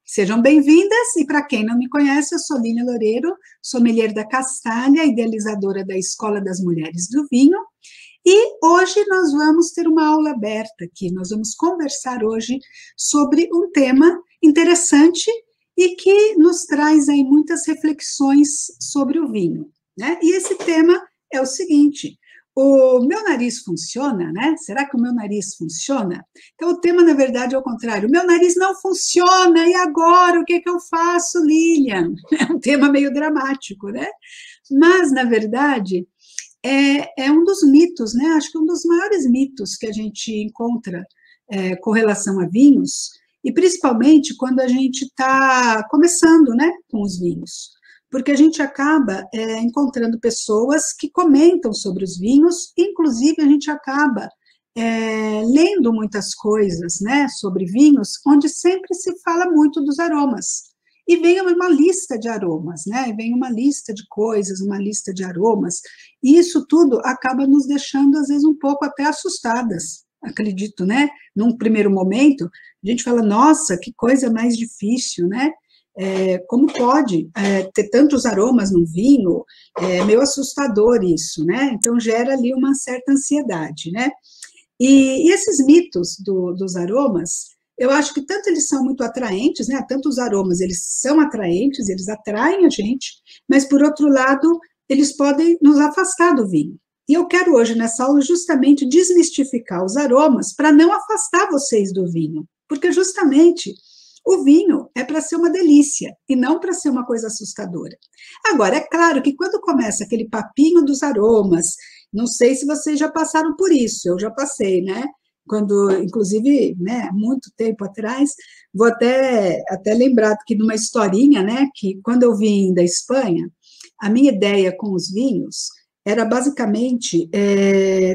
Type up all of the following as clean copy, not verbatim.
Sejam bem-vindas, e para quem não me conhece, eu sou Línia Loureiro, sommelier da Castalha, idealizadora da Escola das Mulheres do Vinho, e hoje nós vamos ter uma aula aberta aqui, nós vamos conversar hoje sobre um tema interessante e que nos traz aí muitas reflexões sobre o vinho, né? E esse tema é o seguinte: o meu nariz funciona, né? Será que o meu nariz funciona? Então, o tema, na verdade, é o contrário. O meu nariz não funciona, e agora? O que eu faço, Lilian? É um tema meio dramático, né? Mas, na verdade, é um dos mitos, né? Acho que um dos maiores mitos que a gente encontra com relação a vinhos, e principalmente quando a gente está começando, né, com os vinhos. Porque a gente acaba encontrando pessoas que comentam sobre os vinhos, inclusive a gente acaba lendo muitas coisas, né, sobre vinhos, onde sempre se fala muito dos aromas. E vem uma lista de aromas, né, vem uma lista de coisas, uma lista de aromas, e isso tudo acaba nos deixando, às vezes, um pouco até assustadas, acredito, né? Num primeiro momento, a gente fala, nossa, que coisa mais difícil, né? Como pode ter tantos aromas no vinho? É meio assustador isso, né? Então, gera ali uma certa ansiedade, né? E esses mitos dos aromas, eu acho que tanto eles são muito atraentes, né? Tanto os aromas, eles são atraentes, eles atraem a gente, mas, por outro lado, eles podem nos afastar do vinho. E eu quero hoje, nessa aula, justamente desmistificar os aromas para não afastar vocês do vinho, porque justamente o vinho é para ser uma delícia e não para ser uma coisa assustadora. Agora, é claro que quando começa aquele papinho dos aromas, não sei se vocês já passaram por isso, eu já passei, né? Quando, inclusive, né, muito tempo atrás, vou até lembrar que numa historinha, né, que quando eu vim da Espanha, a minha ideia com os vinhos era basicamente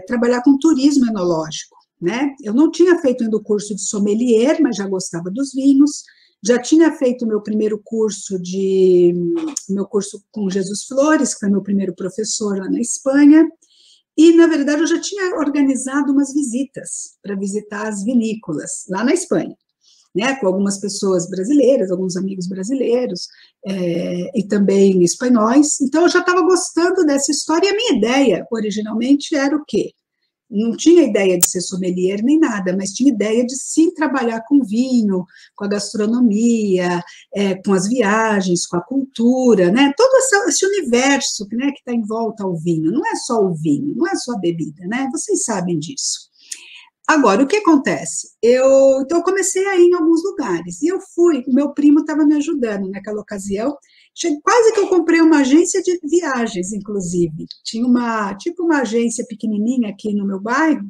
trabalhar com turismo enológico, né? Eu não tinha feito ainda o curso de sommelier, mas já gostava dos vinhos, já tinha feito meu curso com Jesus Flores, que foi meu primeiro professor lá na Espanha, e, na verdade, eu já tinha organizado umas visitas para visitar as vinícolas lá na Espanha, né, com algumas pessoas brasileiras, alguns amigos brasileiros, e também espanhóis. Então, eu já estava gostando dessa história, e a minha ideia, originalmente, era o quê? Não tinha ideia de ser sommelier nem nada, mas tinha ideia de sim trabalhar com vinho, com a gastronomia, com as viagens, com a cultura, né? Todo esse universo, né, que está em volta ao vinho. Não é só o vinho, não é só a bebida, né? Vocês sabem disso. Agora, o que acontece? Então, eu comecei a ir em alguns lugares, e eu fui, o meu primo estava me ajudando naquela ocasião, quase que eu comprei uma agência de viagens, inclusive, tinha tipo uma agência pequenininha aqui no meu bairro,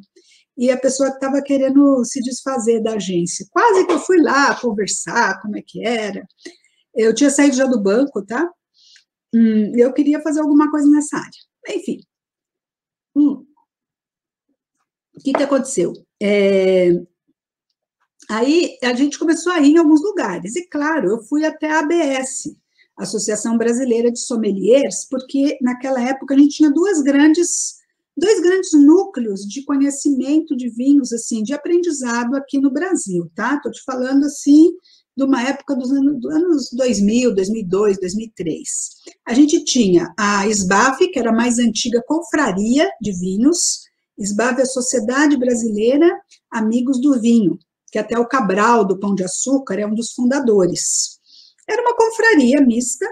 e a pessoa estava querendo se desfazer da agência, quase que eu fui lá conversar como é que era, eu tinha saído já do banco, tá? Eu queria fazer alguma coisa nessa área, enfim. O que aconteceu? Aí a gente começou a ir em alguns lugares, e claro, eu fui até a ABS, Associação Brasileira de Sommeliers, porque naquela época a gente tinha dois grandes núcleos de conhecimento de vinhos, assim, de aprendizado aqui no Brasil, tá? Estou te falando, assim, de uma época dos anos 2000, 2002, 2003. A gente tinha a SBAV, que era a mais antiga confraria de vinhos. SBAV é a Sociedade Brasileira Amigos do Vinho, que até o Cabral, do Pão de Açúcar, é um dos fundadores. Era uma confraria mista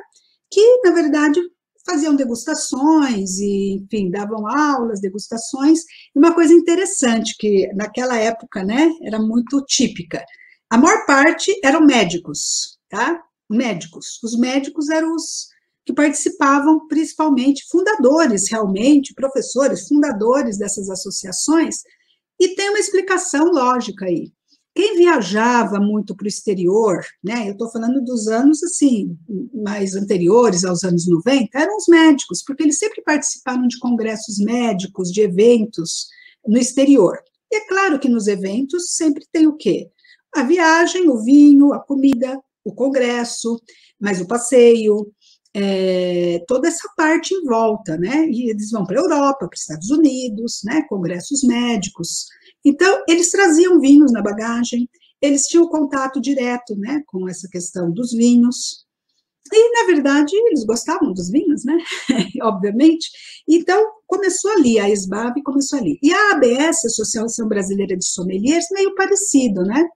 que, na verdade, faziam degustações e, enfim, davam aulas, degustações. E uma coisa interessante, que naquela época, né, era muito típica, a maior parte eram médicos, tá? Médicos. Os médicos eram os que participavam, principalmente, fundadores, realmente, professores, fundadores dessas associações, e tem uma explicação lógica aí. Quem viajava muito para o exterior, né, eu estou falando dos anos, assim, mais anteriores aos anos 90, eram os médicos, porque eles sempre participaram de congressos médicos, de eventos no exterior. E é claro que nos eventos sempre tem o quê? A viagem, o vinho, a comida, o congresso, mais o passeio, toda essa parte em volta, né? E eles vão para a Europa, para os Estados Unidos, né? Congressos médicos. Então, eles traziam vinhos na bagagem, eles tinham contato direto, né, com essa questão dos vinhos. E, na verdade, eles gostavam dos vinhos, né? Obviamente. Então, começou ali, a ESBAB começou ali. E a ABS, Associação Brasileira de Sommeliers, meio parecido, né?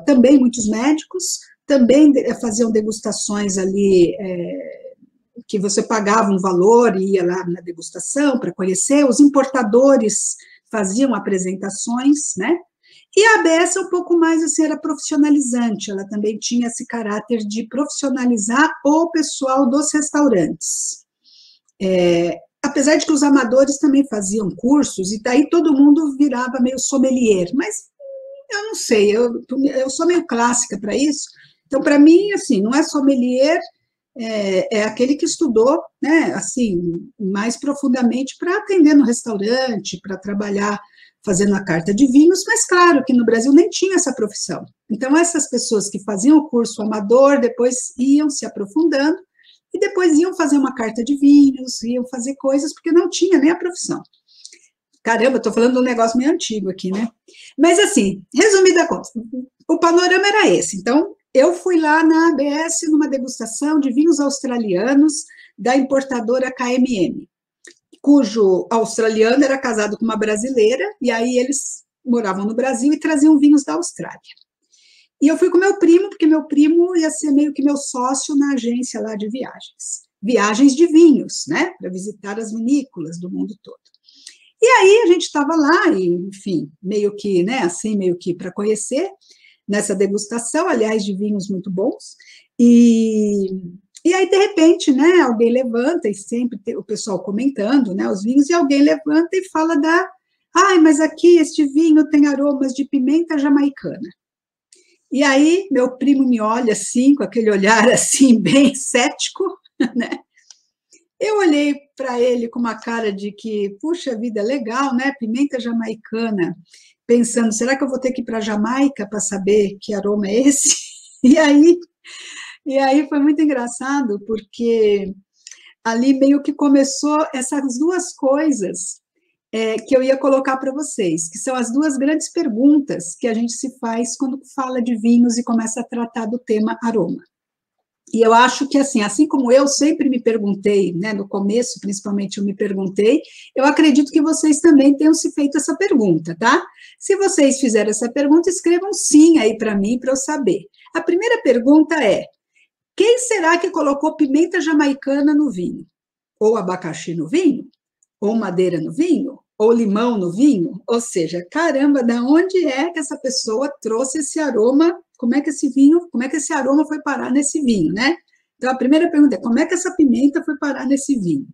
Também muitos médicos, também faziam degustações ali, que você pagava um valor e ia lá na degustação para conhecer. Os importadores faziam apresentações, né? E a ABS é um pouco mais, assim, era profissionalizante, ela também tinha esse caráter de profissionalizar o pessoal dos restaurantes. Apesar de que os amadores também faziam cursos, e daí todo mundo virava meio sommelier, mas eu não sei, eu sou meio clássica para isso, então, para mim, assim, não é sommelier, é aquele que estudou, né, assim, mais profundamente para atender no restaurante, para trabalhar fazendo a carta de vinhos, mas claro que no Brasil nem tinha essa profissão. Então, essas pessoas que faziam o curso amador, depois iam se aprofundando, e depois iam fazer uma carta de vinhos, iam fazer coisas, porque não tinha nem a profissão. Caramba, estou falando de um negócio meio antigo aqui, né? Mas, assim, resumida conta, o panorama era esse. Então, eu fui lá na ABS numa degustação de vinhos australianos da importadora KMM, cujo australiano era casado com uma brasileira, e aí eles moravam no Brasil e traziam vinhos da Austrália. E eu fui com meu primo, porque meu primo ia ser meio que meu sócio na agência lá de viagens de vinhos, né, para visitar as vinícolas do mundo todo. E aí a gente estava lá, e, enfim, meio que, né, assim, meio que para conhecer, nessa degustação, aliás, de vinhos muito bons, e aí, de repente, né, alguém levanta, e sempre tem o pessoal comentando, né, os vinhos, e alguém levanta e fala mas aqui este vinho tem aromas de pimenta jamaicana. E aí, meu primo me olha assim, com aquele olhar assim, bem cético, né, eu olhei para ele com uma cara de que, puxa vida, legal, né, pimenta jamaicana, pensando, será que eu vou ter que ir para a Jamaica para saber que aroma é esse? E aí foi muito engraçado, porque ali meio que começou essas duas coisas que eu ia colocar para vocês, que são as duas grandes perguntas que a gente se faz quando fala de vinhos e começa a tratar do tema aroma. E eu acho que, assim como eu sempre me perguntei, né, no começo, principalmente, eu me perguntei, eu acredito que vocês também tenham se feito essa pergunta, tá? Se vocês fizeram essa pergunta, escrevam sim aí para mim, para eu saber. A primeira pergunta é: quem será que colocou pimenta jamaicana no vinho? Ou abacaxi no vinho? Ou madeira no vinho? Ou limão no vinho? Ou seja, caramba, da onde é que essa pessoa trouxe esse aroma? Como é que esse aroma foi parar nesse vinho, né? Então, a primeira pergunta é: como é que essa pimenta foi parar nesse vinho?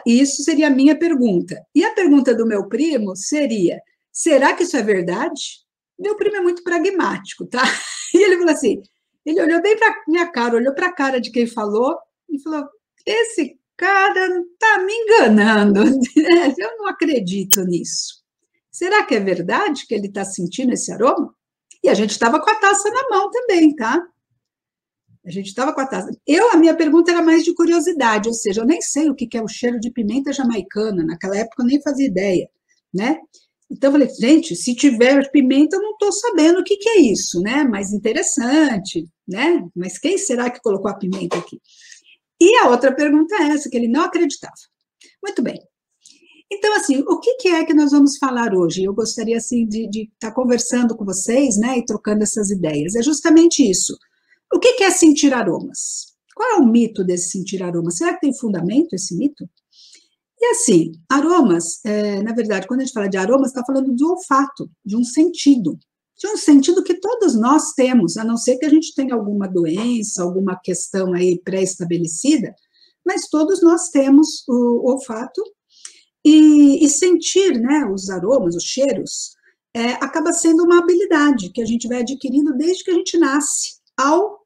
Isso seria a minha pergunta. E a pergunta do meu primo seria: será que isso é verdade? Meu primo é muito pragmático, tá? E ele falou assim, ele olhou bem para minha cara, olhou para a cara de quem falou e falou: esse cara está me enganando, eu não acredito nisso. Será que é verdade que ele está sentindo esse aroma? E a gente estava com a taça na mão também, tá? A gente estava com a taça. A minha pergunta era mais de curiosidade, ou seja, eu nem sei o que é o cheiro de pimenta jamaicana, naquela época eu nem fazia ideia, né? Então, eu falei, gente, se tiver pimenta, eu não estou sabendo o que é isso, né? Mas interessante, né? Mas quem será que colocou a pimenta aqui? E a outra pergunta é essa, que ele não acreditava. Muito bem. Então, assim, o que é que nós vamos falar hoje? Eu gostaria, assim, de estar conversando com vocês, né, e trocando essas ideias. É justamente isso. O que é sentir aromas? Qual é o mito desse sentir aromas? Será que tem fundamento esse mito? E assim, aromas, na verdade, quando a gente fala de aromas, está falando do olfato, de um sentido que todos nós temos, a não ser que a gente tenha alguma doença, alguma questão aí pré-estabelecida, mas todos nós temos o olfato e sentir, né, os aromas, os cheiros, acaba sendo uma habilidade que a gente vai adquirindo desde que a gente nasce, ao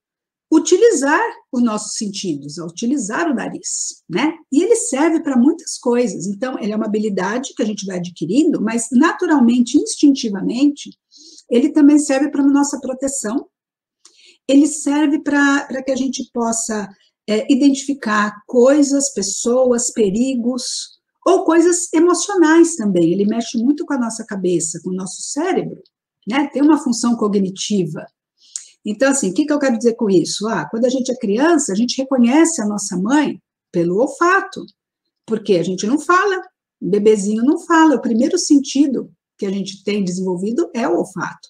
utilizar os nossos sentidos, ao utilizar o nariz, né? E ele serve para muitas coisas. Então, ele é uma habilidade que a gente vai adquirindo, mas naturalmente, instintivamente, ele também serve para a nossa proteção. Ele serve para que a gente possa identificar coisas, pessoas, perigos, Ou coisas emocionais também, ele mexe muito com a nossa cabeça, com o nosso cérebro, né? Tem uma função cognitiva. Então, assim, o que eu quero dizer com isso? Quando a gente é criança, a gente reconhece a nossa mãe pelo olfato, porque a gente não fala, o bebezinho não fala, o primeiro sentido que a gente tem desenvolvido é o olfato.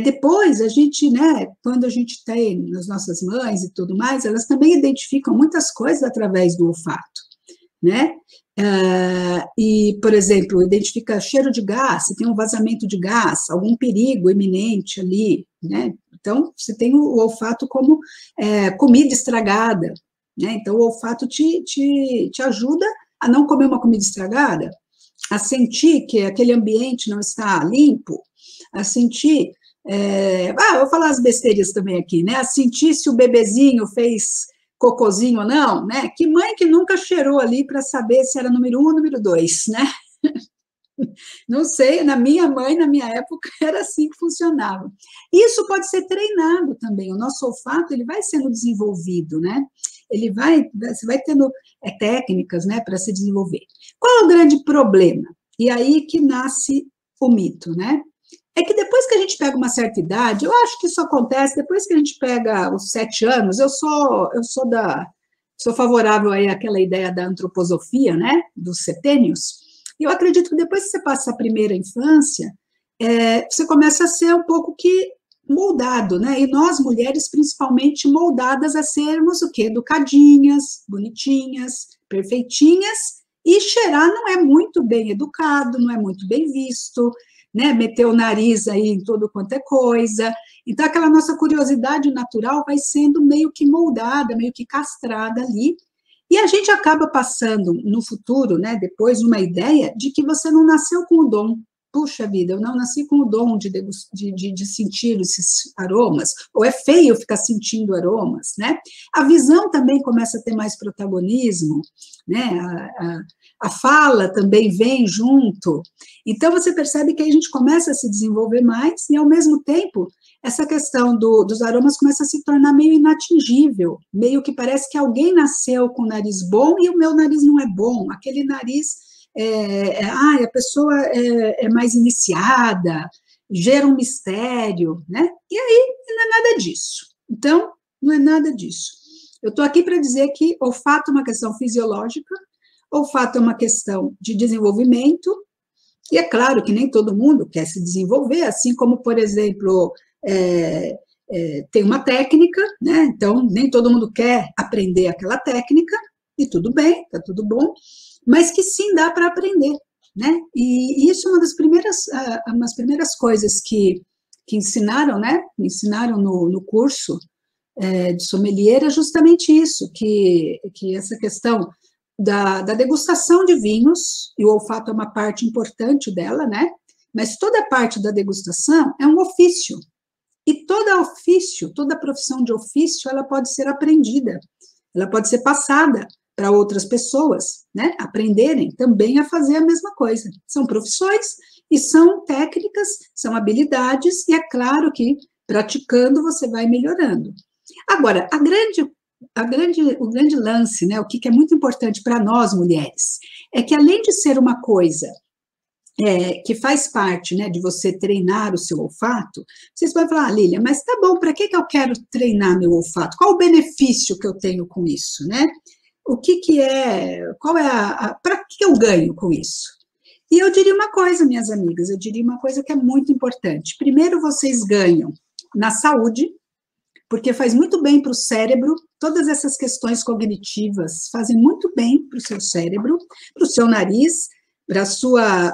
Depois, a gente, né, quando a gente tem as nossas mães e tudo mais, elas também identificam muitas coisas através do olfato, né? E, por exemplo, identifica cheiro de gás, se tem um vazamento de gás, algum perigo iminente ali, né? Então, você tem o olfato como comida estragada, né? Então, o olfato te ajuda a não comer uma comida estragada, a sentir que aquele ambiente não está limpo, a sentir... vou falar as besteiras também aqui, né? A sentir se o bebezinho fez cocôzinho ou não, né? Que mãe que nunca cheirou ali para saber se era número 1 ou número 2, né? Não sei, na minha mãe, na minha época, era assim que funcionava. Isso pode ser treinado também, o nosso olfato, ele vai sendo desenvolvido, né? Você vai tendo técnicas, né, para se desenvolver. Qual é o grande problema? E aí que nasce o mito, né? É que depois que a gente pega uma certa idade, eu acho que isso acontece depois que a gente pega os 7 anos, sou favorável aí àquela ideia da antroposofia, né, dos setênios. Eu acredito que depois que você passa a primeira infância, você começa a ser um pouco que moldado, né, e nós mulheres principalmente moldadas a sermos o quê? Educadinhas, bonitinhas, perfeitinhas, e cheirar não é muito bem educado, não é muito bem visto, né, meter o nariz aí em tudo quanto é coisa. Então, aquela nossa curiosidade natural vai sendo meio que moldada, meio que castrada ali, e a gente acaba passando no futuro, né, depois, uma ideia de que você não nasceu com o dom. Puxa vida, eu não nasci com o dom de sentir esses aromas, ou é feio ficar sentindo aromas, né? A visão também começa a ter mais protagonismo, né? A fala também vem junto. Então, você percebe que aí a gente começa a se desenvolver mais, e, ao mesmo tempo, essa questão dos aromas começa a se tornar meio inatingível, meio que parece que alguém nasceu com o nariz bom e o meu nariz não é bom, aquele nariz... a pessoa é mais iniciada, gera um mistério, né? E aí, não é nada disso. Então, não é nada disso. Eu estou aqui para dizer que olfato é uma questão fisiológica, olfato é uma questão de desenvolvimento, e é claro que nem todo mundo quer se desenvolver, assim como, por exemplo, tem uma técnica, né? Então, nem todo mundo quer aprender aquela técnica, e tudo bem, está tudo bom, mas que sim dá para aprender, né? E isso é uma das primeiras coisas que ensinaram, né? Ensinaram no curso de sommelier é justamente isso, que essa questão da degustação de vinhos, e o olfato é uma parte importante dela, né? Mas toda parte da degustação é um ofício, e toda profissão de ofício, ela pode ser aprendida, ela pode ser passada para outras pessoas, né, aprenderem também a fazer a mesma coisa. São profissões e são técnicas, são habilidades, e é claro que praticando você vai melhorando. Agora, o grande lance, né, o que é muito importante para nós mulheres, é que além de ser uma coisa que faz parte, né, de você treinar o seu olfato, vocês vão falar, Lília, mas tá bom, para que eu quero treinar meu olfato? Qual o benefício que eu tenho com isso, né? O que para que eu ganho com isso? E eu diria uma coisa, minhas amigas, eu diria uma coisa que é muito importante. Primeiro, vocês ganham na saúde, porque faz muito bem para o cérebro, todas essas questões cognitivas fazem muito bem para o seu cérebro, para o seu nariz,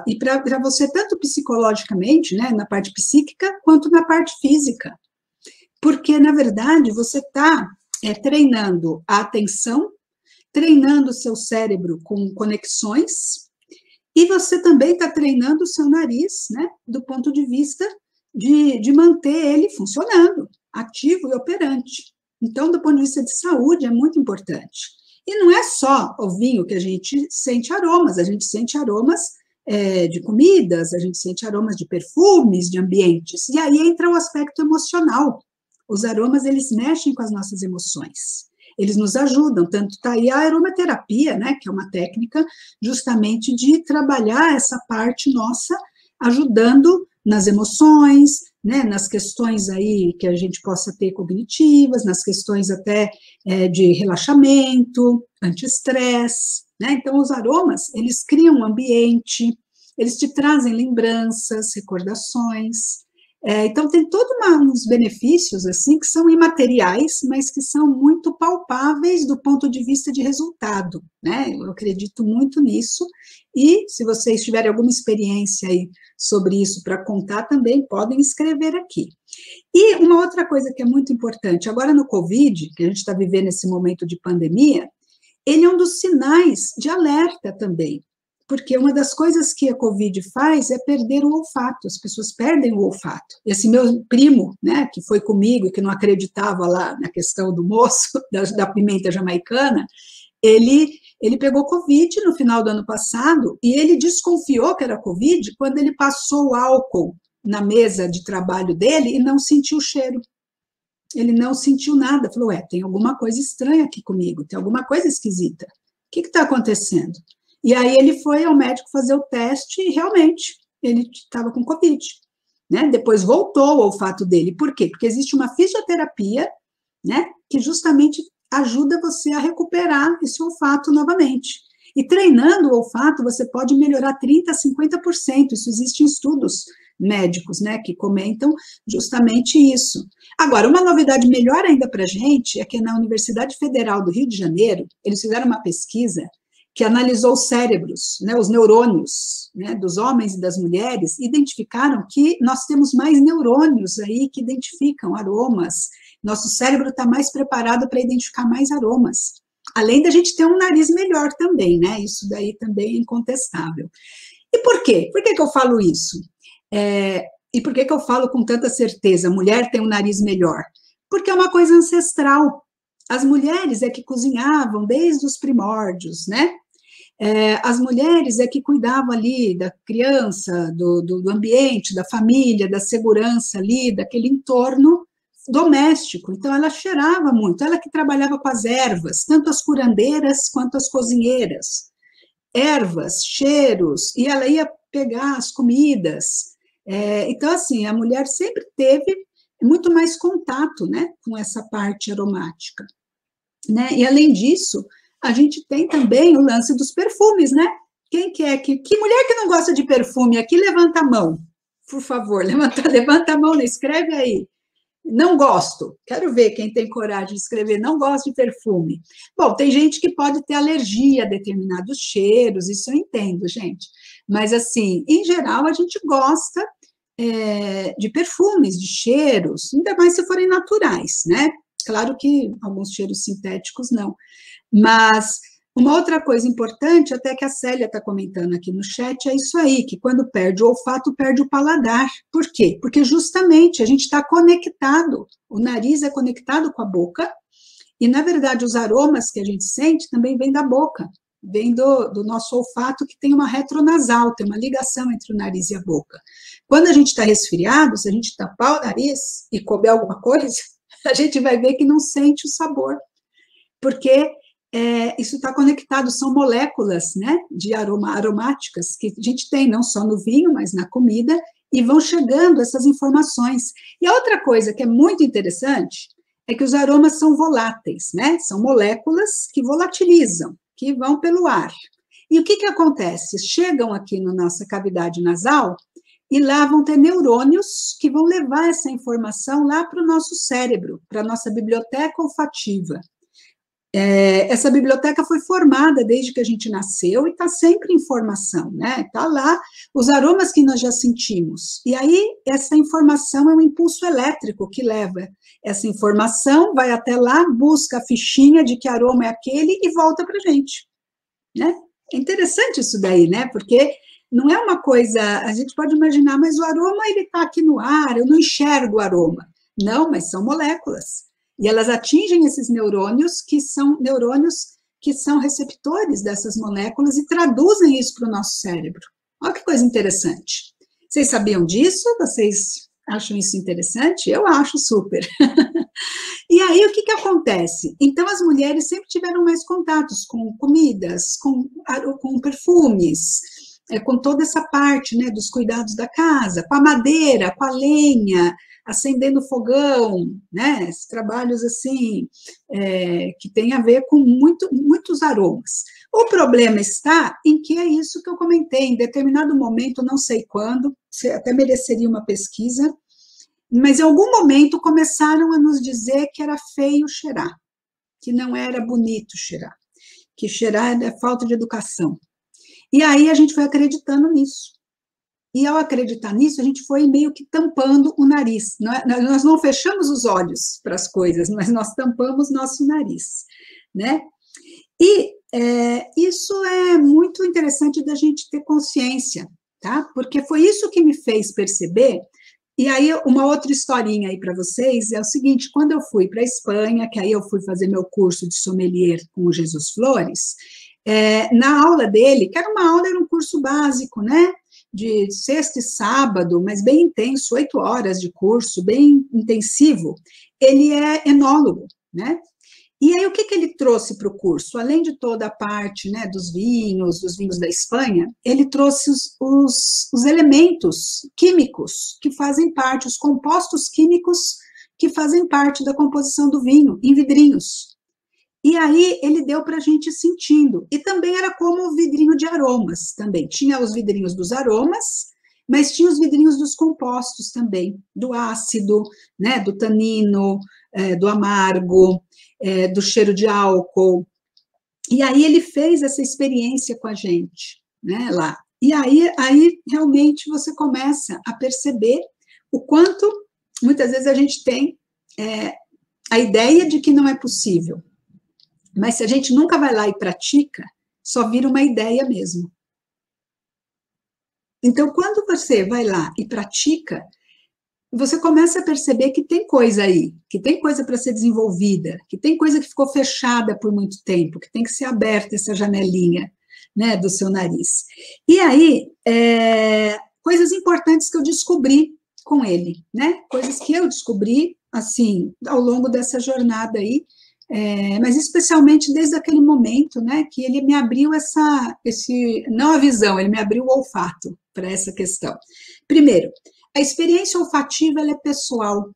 e para você, tanto psicologicamente, né, na parte psíquica, quanto na parte física. Porque, na verdade, você está treinando a atenção, treinando o seu cérebro com conexões, e você também está treinando o seu nariz, né, do ponto de vista de manter ele funcionando, ativo e operante. Então, do ponto de vista de saúde, é muito importante. E não é só o vinho que a gente sente aromas, a gente sente aromas de comidas, a gente sente aromas de perfumes, de ambientes, e aí entra o aspecto emocional. Os aromas, eles mexem com as nossas emoções. eles nos ajudam, tanto está aí a aromaterapia, né, que é uma técnica justamente de trabalhar essa parte nossa, ajudando nas emoções, né, nas questões aí que a gente possa ter cognitivas, nas questões até de relaxamento, anti-estresse, né, então os aromas, eles criam um ambiente, eles te trazem lembranças, recordações, então tem todos uns benefícios assim que são imateriais, mas que são muito palpáveis do ponto de vista de resultado, né? Eu acredito muito nisso, e se vocês tiverem alguma experiência aí sobre isso para contar também, podem escrever aqui. E uma outra coisa que é muito importante, agora no Covid, que a gente está vivendo esse momento de pandemia, ele é um dos sinais de alerta também, porque uma das coisas que a Covid faz é perder o olfato, as pessoas perdem o olfato. Esse meu primo, né, que foi comigo e que não acreditava lá na questão do moço, da pimenta jamaicana, ele pegou Covid no final do ano passado e ele desconfiou que era Covid quando ele passou o álcool na mesa de trabalho dele e não sentiu o cheiro. Ele não sentiu nada, falou, tem alguma coisa estranha aqui comigo, tem alguma coisa esquisita. O que está acontecendo? E aí ele foi ao médico fazer o teste e realmente ele estava com Covid, né? Depois voltou o olfato dele. Por quê? Porque existe uma fisioterapia, né, que justamente ajuda você a recuperar esse olfato novamente. E treinando o olfato, você pode melhorar 30% a 50%. Isso existe em estudos médicos, né, que comentam justamente isso. Agora, uma novidade melhor ainda para a gente é que na Universidade Federal do Rio de Janeiro, eles fizeram uma pesquisa que analisou os cérebros, né, os neurônios, né, dos homens e das mulheres, identificaram que nós temos mais neurônios aí que identificam aromas. Nosso cérebro está mais preparado para identificar mais aromas. Além da gente ter um nariz melhor também, né? Isso daí também é incontestável. E por quê? Por que eu falo isso? E por que eu falo com tanta certeza, mulher tem um nariz melhor? Porque é uma coisa ancestral. As mulheres é que cozinhavam desde os primórdios, né? As mulheres é que cuidavam ali da criança, do ambiente, da família, da segurança ali, daquele entorno doméstico. Então, ela cheirava muito, ela que trabalhava com as ervas, tanto as curandeiras quanto as cozinheiras. Ervas, cheiros, e ela ia pegar as comidas. Então, assim, a mulher sempre teve muito mais contato, né, com essa parte aromática, né? E, além disso, a gente tem também o lance dos perfumes, né? Quem que mulher que não gosta de perfume aqui, levanta a mão, por favor, levanta a mão, escreve aí. Não gosto. Quero ver quem tem coragem de escrever não gosto de perfume. Bom, tem gente que pode ter alergia a determinados cheiros, isso eu entendo, gente. Mas, assim, em geral, a gente gosta de perfumes, de cheiros, ainda mais se forem naturais, né? Claro que alguns cheiros sintéticos não. Mas uma outra coisa importante, até que a Célia está comentando aqui no chat, é isso aí, que quando perde o olfato, perde o paladar. Por quê? Porque justamente a gente está conectado, o nariz é conectado com a boca, e na verdade os aromas que a gente sente também vêm da boca, vem do nosso olfato, que tem uma retronasal, tem uma ligação entre o nariz e a boca. Quando a gente está resfriado, se a gente tapar o nariz e comer alguma coisa, a gente vai ver que não sente o sabor, porque isso está conectado, são moléculas, né, de aromáticas que a gente tem, não só no vinho, mas na comida, e vão chegando essas informações. E a outra coisa que é muito interessante é que os aromas são voláteis, né, são moléculas que volatilizam, que vão pelo ar. E o que acontece? Chegam aqui na nossa cavidade nasal e lá vão ter neurônios que vão levar essa informação lá para o nosso cérebro, para a nossa biblioteca olfativa. Essa biblioteca foi formada desde que a gente nasceu e está sempre em formação, né? Está lá os aromas que nós já sentimos. E aí, essa informação é um impulso elétrico que leva essa informação, vai até lá, busca a fichinha de que aroma é aquele e volta para a gente, né? É interessante isso daí, né? Porque não é uma coisa, a gente pode imaginar, mas o aroma, ele está aqui no ar, eu não enxergo o aroma. Não, mas são moléculas. E elas atingem esses neurônios que são receptores dessas moléculas e traduzem isso para o nosso cérebro. Olha que coisa interessante. Vocês sabiam disso? Vocês Acham isso interessante? Eu acho super. E aí, o que que acontece? Então, as mulheres sempre tiveram mais contatos com comidas, com perfumes, com toda essa parte, né, dos cuidados da casa, com a madeira, com a lenha, acendendo fogão, né, esses trabalhos assim, que tem a ver com muitos aromas. O problema está em que é isso que eu comentei, em determinado momento, não sei quando, até mereceria uma pesquisa, mas em algum momento começaram a nos dizer que era feio cheirar, que não era bonito cheirar, que cheirar é falta de educação. E aí a gente foi acreditando nisso. E ao acreditar nisso, a gente foi meio que tampando o nariz. Nós não fechamos os olhos para as coisas, mas nós tampamos nosso nariz, né? E isso é muito interessante da gente ter consciência, tá? Porque foi isso que me fez perceber. E aí, uma outra historinha aí para vocês é o seguinte: quando eu fui para a Espanha, que aí eu fui fazer meu curso de sommelier com o Jesus Flores, na aula dele, que era um curso básico, né? De sexta e sábado, mas bem intenso, 8 horas de curso, bem intensivo. Ele é enólogo, né? E aí, o que ele trouxe para o curso? Além de toda a parte, né, dos vinhos da Espanha, ele trouxe os elementos químicos que fazem parte, os compostos químicos que fazem parte da composição do vinho, em vidrinhos. E aí, ele deu para a gente ir sentindo. E também era como o vidrinho de aromas, também. Tinha os vidrinhos dos aromas, mas tinha os vidrinhos dos compostos também, do ácido, né, do tanino, do amargo, do cheiro de álcool. E aí ele fez essa experiência com a gente, né, lá. E aí realmente você começa a perceber o quanto, muitas vezes, a gente tem a ideia de que não é possível. Mas se a gente nunca vai lá e pratica, só vira uma ideia mesmo. Então, quando você vai lá e pratica, você começa a perceber que tem coisa aí, que tem coisa para ser desenvolvida, que tem coisa que ficou fechada por muito tempo, que tem que ser aberta essa janelinha, né, do seu nariz. E aí, coisas importantes que eu descobri com ele, né, coisas que eu descobri, assim, ao longo dessa jornada aí, mas especialmente desde aquele momento, né, que ele me abriu não a visão, ele me abriu o olfato para essa questão. Primeiro, a experiência olfativa ela é pessoal,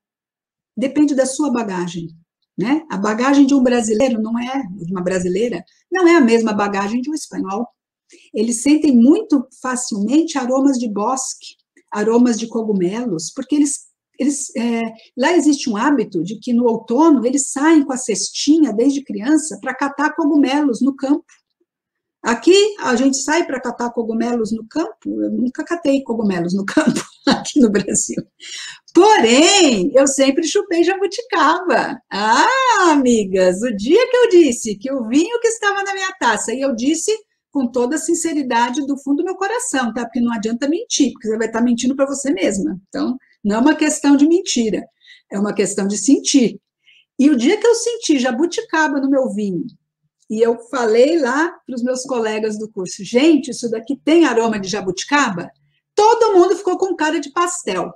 depende da sua bagagem, né? A bagagem de um brasileiro de uma brasileira, não é a mesma bagagem de um espanhol. Eles sentem muito facilmente aromas de bosque, aromas de cogumelos, porque lá existe um hábito de que no outono eles saem com a cestinha desde criança para catar cogumelos no campo. Aqui a gente sai para catar cogumelos no campo, eu nunca catei cogumelos no campo aqui no Brasil. Porém, eu sempre chupei jabuticaba. Ah, amigas, o dia que eu disse que o vinho que estava na minha taça, e eu disse com toda a sinceridade do fundo do meu coração, tá? Porque não adianta mentir, porque você vai estar mentindo para você mesma. Então, não é uma questão de mentira, é uma questão de sentir. E o dia que eu senti jabuticaba no meu vinho, e eu falei lá para os meus colegas do curso, gente, isso daqui tem aroma de jabuticaba? Todo mundo ficou com cara de pastel.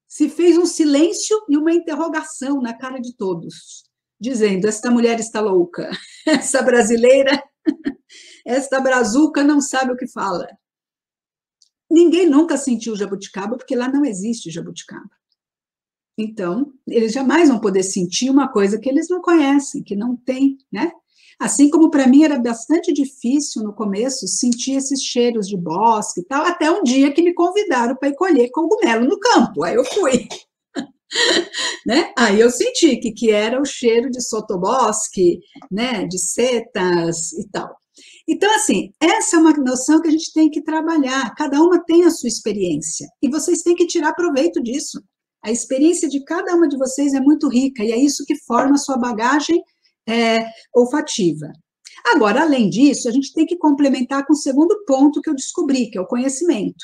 Se fez um silêncio e uma interrogação na cara de todos, dizendo, esta mulher está louca, essa brasileira, esta brazuca não sabe o que fala. Ninguém nunca sentiu jabuticaba, porque lá não existe jabuticaba. Então, eles jamais vão poder sentir uma coisa que eles não conhecem, que não tem, né? Assim como para mim era bastante difícil no começo sentir esses cheiros de bosque e tal, até um dia que me convidaram para ir colher cogumelo no campo, aí eu fui. Né? Aí eu senti que era o cheiro de sotobosque, né, de setas e tal. Então, assim, essa é uma noção que a gente tem que trabalhar, cada uma tem a sua experiência, e vocês têm que tirar proveito disso. A experiência de cada uma de vocês é muito rica, e é isso que forma a sua bagagem olfativa. Agora, além disso, a gente tem que complementar com o segundo ponto que eu descobri, que é o conhecimento,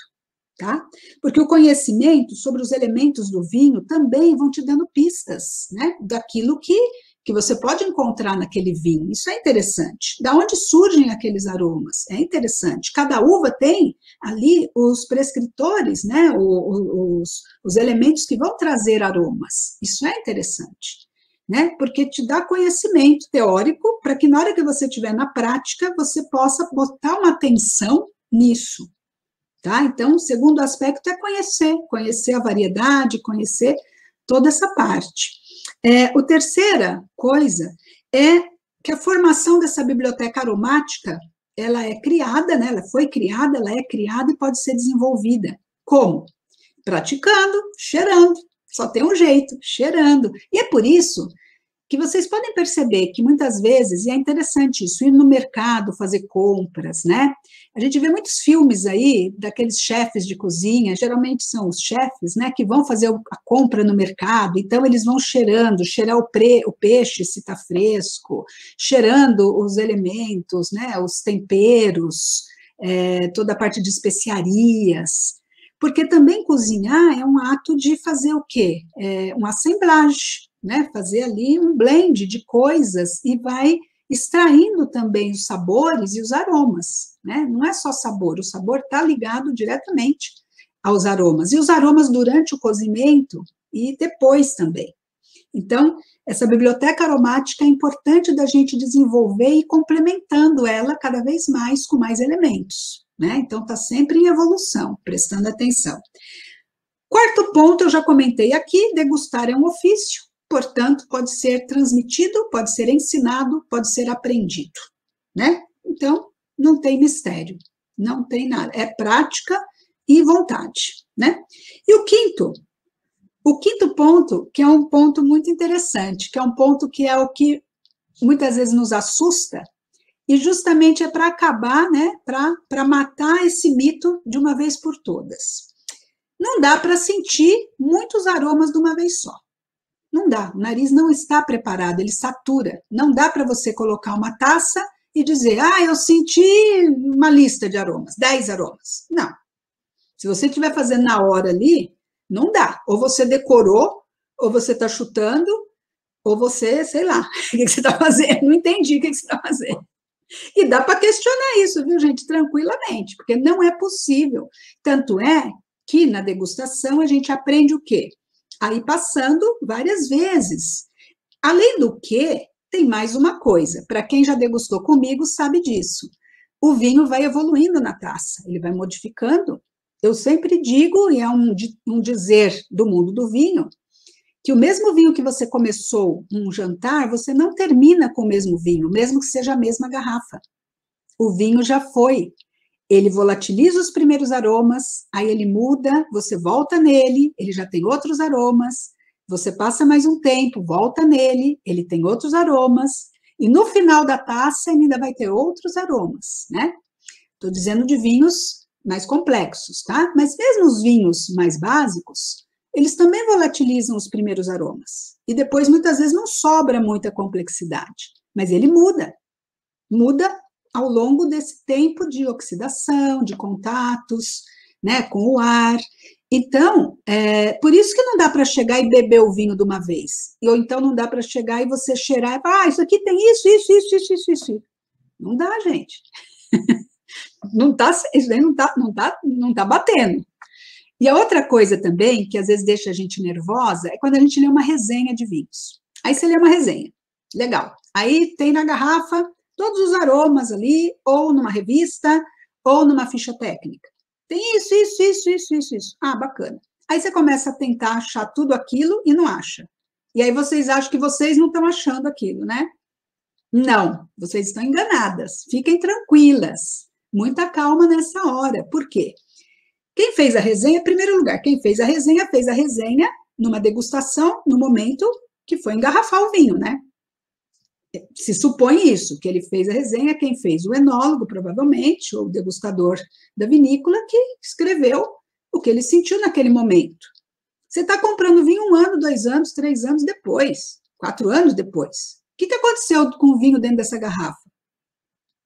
tá? Porque o conhecimento sobre os elementos do vinho também vão te dando pistas, né? Daquilo que que você pode encontrar naquele vinho. Isso é interessante. Da onde surgem aqueles aromas? É interessante. Cada uva tem ali os prescritores, né? Os elementos que vão trazer aromas. Isso é interessante, né? Porque te dá conhecimento teórico para que na hora que você estiver na prática, você possa botar uma atenção nisso. Tá? Então, o segundo aspecto é conhecer a variedade, conhecer toda essa parte. A terceira coisa é que a formação dessa biblioteca aromática, ela é criada, né? Ela foi criada, ela é criada e pode ser desenvolvida. Como? Praticando, cheirando. Só tem um jeito, cheirando. E é por isso que vocês podem perceber que muitas vezes, e é interessante isso, ir no mercado fazer compras, né? A gente vê muitos filmes aí daqueles chefes de cozinha, geralmente são os chefes, né, que vão fazer a compra no mercado, então eles vão cheirando, cheirar o peixe se está fresco, cheirando os elementos, né, os temperos, toda a parte de especiarias, porque também cozinhar é um ato de fazer o quê? Uma assemblagem, né, fazer ali um blend de coisas e vai extraindo também os sabores e os aromas, né? Não é só sabor, o sabor está ligado diretamente aos aromas, e os aromas durante o cozimento e depois também. Então, essa biblioteca aromática é importante da gente desenvolver e complementando ela cada vez mais com mais elementos, né? Então, está sempre em evolução, prestando atenção. Quarto ponto, eu já comentei aqui, degustar é um ofício, portanto, pode ser transmitido, pode ser ensinado, pode ser aprendido, né? Então, não tem mistério, não tem nada, é prática e vontade, né? E o quinto ponto, que é um ponto muito interessante, que é um ponto que é o que muitas vezes nos assusta, e justamente é para acabar, né, para matar esse mito de uma vez por todas. Não dá para sentir muitos aromas de uma vez só. Não dá, o nariz não está preparado, ele satura. Não dá para você colocar uma taça e dizer, eu senti uma lista de aromas, 10 aromas. Não. Se você estiver fazendo na hora ali, não dá. Ou você decorou, ou você está chutando, ou você, sei lá, o que você está fazendo? Não entendi o que você está fazendo. E dá para questionar isso, viu, gente, tranquilamente, porque não é possível. Tanto é que na degustação a gente aprende o quê? Aí passando várias vezes. Além do que, tem mais uma coisa. Para quem já degustou comigo, sabe disso. O vinho vai evoluindo na taça, ele vai modificando. Eu sempre digo, e é um dizer do mundo do vinho, que o mesmo vinho que você começou um jantar, você não termina com o mesmo vinho, mesmo que seja a mesma garrafa. O vinho já foi. Ele volatiliza os primeiros aromas, aí ele muda, você volta nele, ele já tem outros aromas, você passa mais um tempo, volta nele, ele tem outros aromas, e no final da taça ele ainda vai ter outros aromas, né? Estou dizendo de vinhos mais complexos, tá? Mas mesmo os vinhos mais básicos, eles também volatilizam os primeiros aromas, e depois muitas vezes não sobra muita complexidade, mas ele muda ao longo desse tempo de oxidação, de contatos, né, com o ar. Então, por isso que não dá para chegar e beber o vinho de uma vez. Ou então não dá para chegar e você cheirar e falar, isso aqui tem isso. Não dá, gente. Não tá, isso daí não tá batendo. E a outra coisa também, que às vezes deixa a gente nervosa, é quando a gente lê uma resenha de vinhos. Aí você lê uma resenha, legal. Aí tem na garrafa todos os aromas ali, ou numa revista, ou numa ficha técnica. Tem isso. Bacana. Aí você começa a tentar achar tudo aquilo e não acha. E aí vocês acham que vocês não estão achando aquilo, né? Não, vocês estão enganadas. Fiquem tranquilas. Muita calma nessa hora. Por quê? Quem fez a resenha, em primeiro lugar, quem fez a resenha numa degustação, no momento que foi engarrafar o vinho, né? Se supõe isso, que ele fez a resenha, quem fez? O enólogo, provavelmente, ou o degustador da vinícola, que escreveu o que ele sentiu naquele momento. Você está comprando vinho 1 ano, 2 anos, 3 anos depois, 4 anos depois. O que aconteceu com o vinho dentro dessa garrafa?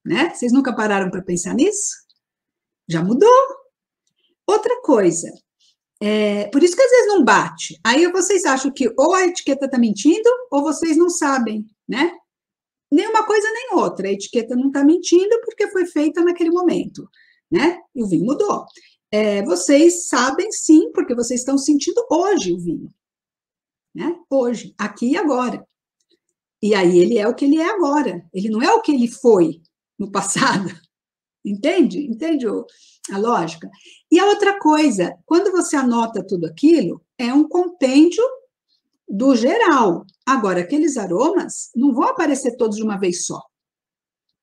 Né? Vocês nunca pararam para pensar nisso? Já mudou. Outra coisa, Por isso que às vezes não bate. Aí vocês acham que ou a etiqueta está mentindo, ou vocês não sabem, né? Nem uma coisa nem outra. A etiqueta não está mentindo porque foi feita naquele momento, né? E o vinho mudou. Vocês sabem sim, porque vocês estão sentindo hoje o vinho, né? Hoje, aqui e agora. E aí ele é o que ele é agora. Ele não é o que ele foi no passado. Entende? Entende a lógica? E a outra coisa, quando você anota tudo aquilo, é um compêndio do geral. Agora, aqueles aromas não vão aparecer todos de uma vez só.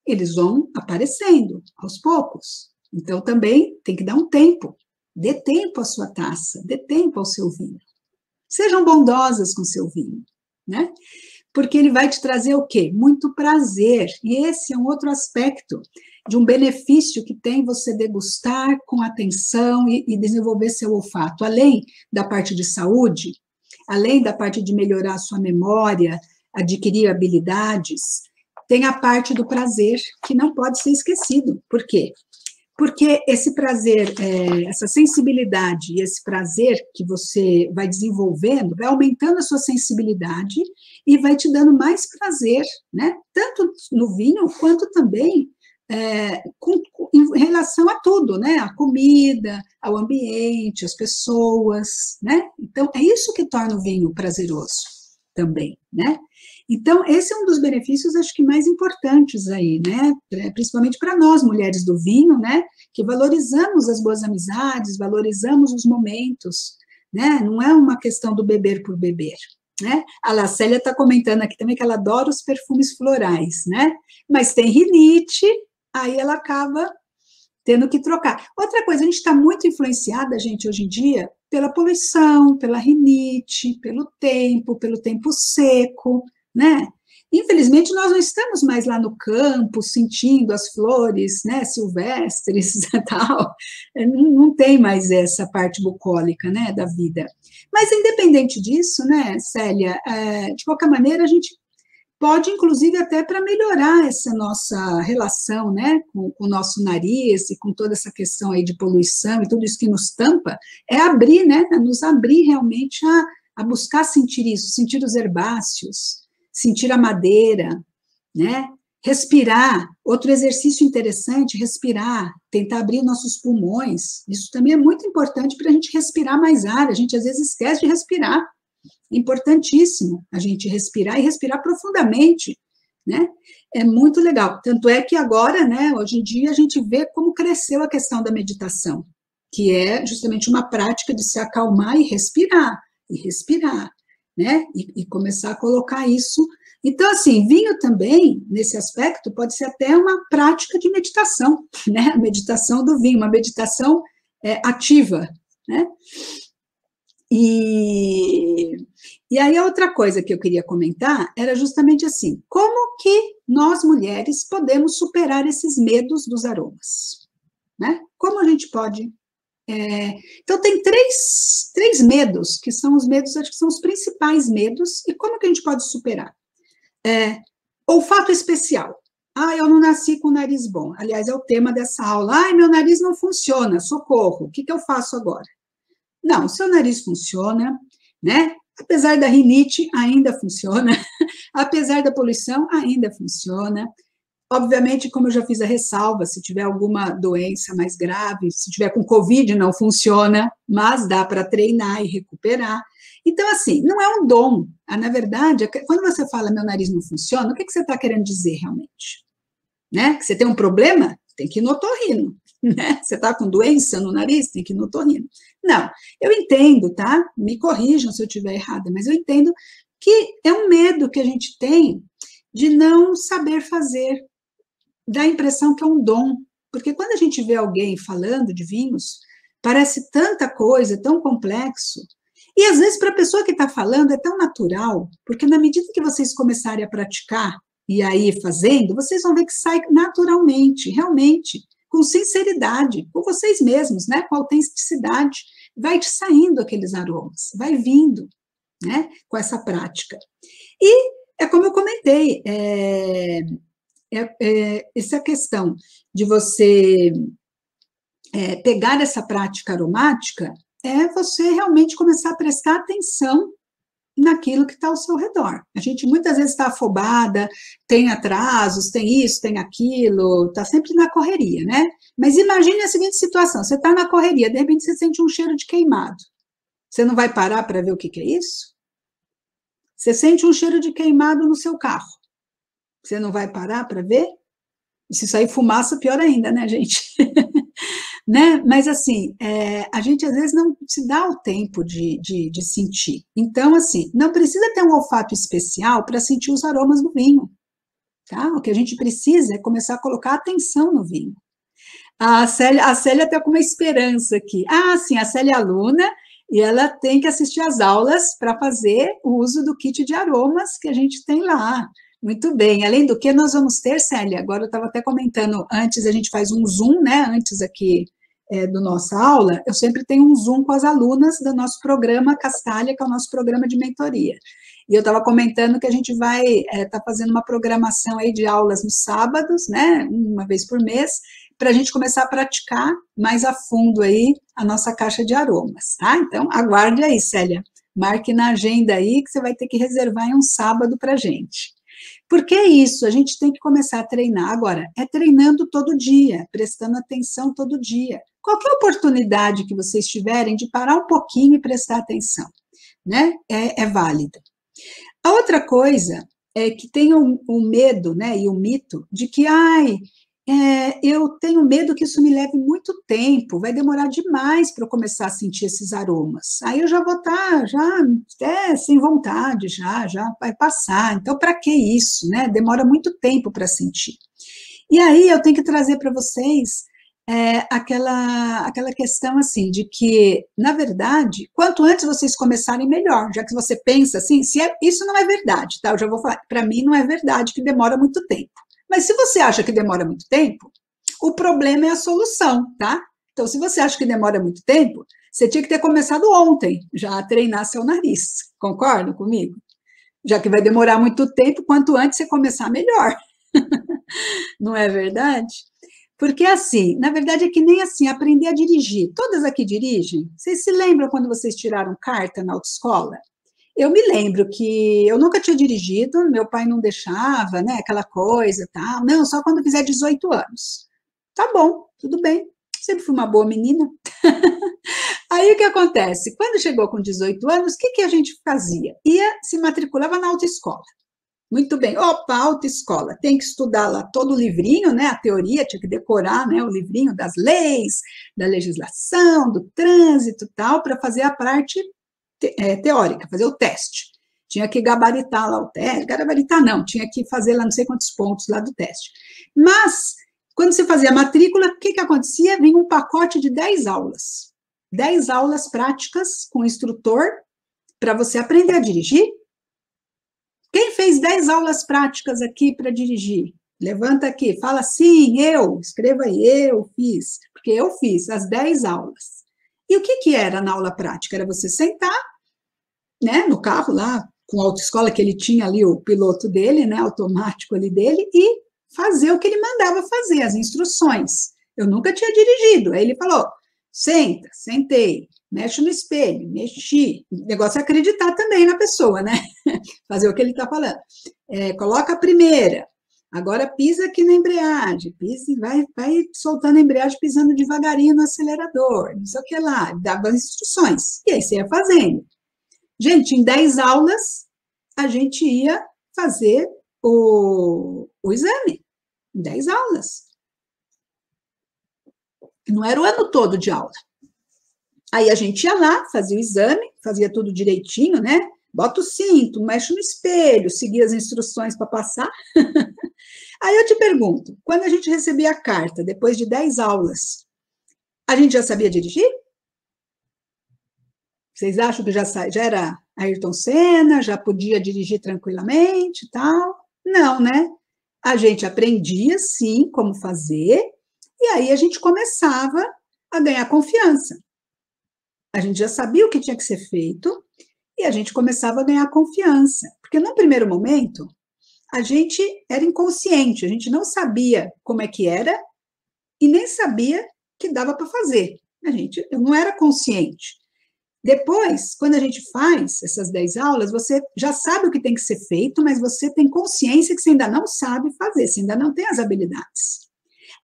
Eles vão aparecendo aos poucos. Então, também tem que dar um tempo. Dê tempo à sua taça, dê tempo ao seu vinho. Sejam bondosas com o seu vinho, né? Porque ele vai te trazer o quê? Muito prazer. E esse é um outro aspecto de um benefício que tem você degustar com atenção e desenvolver seu olfato. Além da parte de saúde, além da parte de melhorar a sua memória, adquirir habilidades, tem a parte do prazer, que não pode ser esquecido. Por quê? Porque esse prazer, essa sensibilidade e esse prazer que você vai desenvolvendo, vai aumentando a sua sensibilidade e vai te dando mais prazer, né? Tanto no vinho, quanto também em relação a tudo, né? A comida, ao ambiente, as pessoas, né? Então, é isso que torna o vinho prazeroso também, né? Então, esse é um dos benefícios, acho que mais importantes aí, né? Principalmente para nós, mulheres do vinho, né? Que valorizamos as boas amizades, valorizamos os momentos, né? Não é uma questão do beber por beber, né? A Lacélia está comentando aqui também que ela adora os perfumes florais, né? Mas tem rinite, aí ela acaba tendo que trocar. Outra coisa, a gente está muito influenciada, gente, hoje em dia, pela poluição, pela rinite, pelo tempo seco, né? Infelizmente, nós não estamos mais lá no campo, sentindo as flores, né, silvestres e tal. Não tem mais essa parte bucólica, né, da vida. Mas, independente disso, né, Célia, de qualquer maneira, a gente pode, inclusive, até para melhorar essa nossa relação, né, com o nosso nariz e com toda essa questão aí de poluição e tudo isso que nos tampa, é abrir, né, nos abrir realmente a buscar sentir isso, sentir os herbáceos, sentir a madeira, né, respirar. Outro exercício interessante, respirar, tentar abrir nossos pulmões. Isso também é muito importante para a gente respirar mais ar. A gente às vezes esquece de respirar. Importantíssimo a gente respirar e respirar profundamente, né? É muito legal. Tanto é que agora, né, hoje em dia, a gente vê como cresceu a questão da meditação, que é justamente uma prática de se acalmar e respirar, né? E começar a colocar isso. Então, assim, vinho também, nesse aspecto, pode ser até uma prática de meditação, né? A meditação do vinho, uma meditação ativa, né? E aí a outra coisa que eu queria comentar era justamente assim, como que nós mulheres podemos superar esses medos dos aromas, né? Como a gente pode... Então tem três medos, que são os medos, acho que são os principais medos, e como que a gente pode superar? Olfato especial. Eu não nasci com nariz bom. Aliás, é o tema dessa aula. Meu nariz não funciona, socorro. O que eu faço agora? Não, o seu nariz funciona, né? Apesar da rinite, ainda funciona. Apesar da poluição, ainda funciona. Obviamente, como eu já fiz a ressalva, se tiver alguma doença mais grave, se tiver com Covid, não funciona, mas dá para treinar e recuperar. Então, assim, não é um dom. Na verdade, quando você fala meu nariz não funciona, o que você está querendo dizer realmente? Né? Que você tem um problema? Tem que ir no otorrino. Né? Você está com doença no nariz? Tem que ir no otorrino. Não, eu entendo, tá? Me corrijam se eu estiver errada, mas eu entendo que é um medo que a gente tem de não saber fazer. Dá a impressão que é um dom, porque quando a gente vê alguém falando de vinhos, parece tanta coisa, tão complexo, e às vezes para a pessoa que está falando é tão natural, porque na medida que vocês começarem a praticar e aí fazendo, vocês vão ver que sai naturalmente, realmente, com sinceridade, com vocês mesmos, né, com autenticidade, vai te saindo aqueles aromas, vai vindo, né, com essa prática. E é como eu comentei, essa questão de você pegar essa prática aromática é você realmente começar a prestar atenção naquilo que está ao seu redor. A gente muitas vezes está afobada, tem atrasos, tem isso, tem aquilo, está sempre na correria, né? Mas imagine a seguinte situação: você está na correria, de repente você sente um cheiro de queimado. Você não vai parar para ver o que é isso? Você sente um cheiro de queimado no seu carro. Você não vai parar para ver? E se sair fumaça, pior ainda, né, gente? Né? Mas, assim, a gente às vezes não se dá o tempo de sentir. Então, assim, não precisa ter um olfato especial para sentir os aromas do vinho, tá? O que a gente precisa é começar a colocar atenção no vinho. A Célia está com uma esperança aqui. Ah, sim, a Célia é aluna e ela tem que assistir às aulas para fazer o uso do kit de aromas que a gente tem lá. Muito bem. Além do que, nós vamos ter, Célia, agora eu estava até comentando, antes a gente faz um Zoom, né, antes aqui do nossa aula, eu sempre tenho um Zoom com as alunas do nosso programa Castalha, que é o nosso programa de mentoria. E eu estava comentando que a gente vai estar fazendo uma programação aí de aulas nos sábados, né, uma vez por mês, para a gente começar a praticar mais a fundo aí a nossa caixa de aromas, tá? Então, aguarde aí, Célia. Marque na agenda aí que você vai ter que reservar em um sábado para a gente. Porque é isso, a gente tem que começar a treinar. Agora, é treinando todo dia, prestando atenção todo dia. Qualquer oportunidade que vocês tiverem de parar um pouquinho e prestar atenção, né? É válida. A outra coisa é que tem um medo, né, e o mito de que, eu tenho medo que isso me leve muito tempo, vai demorar demais para eu começar a sentir esses aromas. Aí eu já vou estar até sem vontade, já vai passar. Então, para que isso, né? Demora muito tempo para sentir. E aí eu tenho que trazer para vocês aquela questão assim, de que, na verdade, quanto antes vocês começarem, melhor, já que você pensa assim, isso não é verdade, tá? Eu já vou falar, para mim não é verdade que demora muito tempo. Mas se você acha que demora muito tempo, o problema é a solução, tá? Então, se você acha que demora muito tempo, você tinha que ter começado ontem já a treinar seu nariz. Concorda comigo? Já que vai demorar muito tempo, quanto antes você começar, melhor. Não é verdade? Porque assim, na verdade é que nem assim, aprender a dirigir. Todas aqui dirigem? Vocês se lembram quando vocês tiraram carta na autoescola? Eu me lembro que eu nunca tinha dirigido, meu pai não deixava, né, aquela coisa, tal. Não, só quando fizer 18 anos. Tá bom, tudo bem. Sempre fui uma boa menina. Aí o que acontece? Quando chegou com 18 anos, o que a gente fazia? Se matriculava na autoescola. Muito bem. Opa, autoescola. Tem que estudar lá todo o livrinho, né? A teoria, tinha que decorar, né? O livrinho das leis, da legislação, do trânsito, tal, para fazer a parte teórica, fazer o teste. Tinha que gabaritar lá o teste. Gabaritar não, tinha que fazer lá não sei quantos pontos lá do teste. Mas, quando você fazia a matrícula, o que acontecia? Vinha um pacote de 10 aulas. 10 aulas práticas com o instrutor para você aprender a dirigir. Quem fez 10 aulas práticas aqui para dirigir? Levanta aqui, fala sim, eu, escreva aí, eu fiz, porque eu fiz as 10 aulas. E o que era na aula prática? Era você sentar, né, no carro lá, com a autoescola que ele tinha ali, o piloto dele, né, automático ali dele, e fazer o que ele mandava fazer, as instruções. Eu nunca tinha dirigido. Aí ele falou, senta, sentei, mexe no espelho, mexi. O negócio é acreditar também na pessoa, né? Fazer o que ele está falando. Coloca a primeira, agora pisa aqui na embreagem, pisa e vai soltando a embreagem, pisando devagarinho no acelerador, não sei o que lá, dava as instruções. E aí você ia fazendo. Gente, em 10 aulas, a gente ia fazer o exame. Em 10 aulas. Não era o ano todo de aula. Aí a gente ia lá, fazia o exame, fazia tudo direitinho, né? Bota o cinto, mexe no espelho, seguia as instruções para passar. Aí eu te pergunto, quando a gente recebia a carta, depois de 10 aulas, a gente já sabia dirigir? Vocês acham que já era Ayrton Senna, já podia dirigir tranquilamente e tal? Não, né? A gente aprendia, sim, como fazer, e aí a gente começava a ganhar confiança. A gente já sabia o que tinha que ser feito e a gente começava a ganhar confiança. Porque no primeiro momento, a gente era inconsciente, a gente não sabia como é que era e nem sabia que dava para fazer. Eu não era consciente. Depois, quando a gente faz essas 10 aulas, você já sabe o que tem que ser feito, mas você tem consciência que você ainda não sabe fazer, você ainda não tem as habilidades.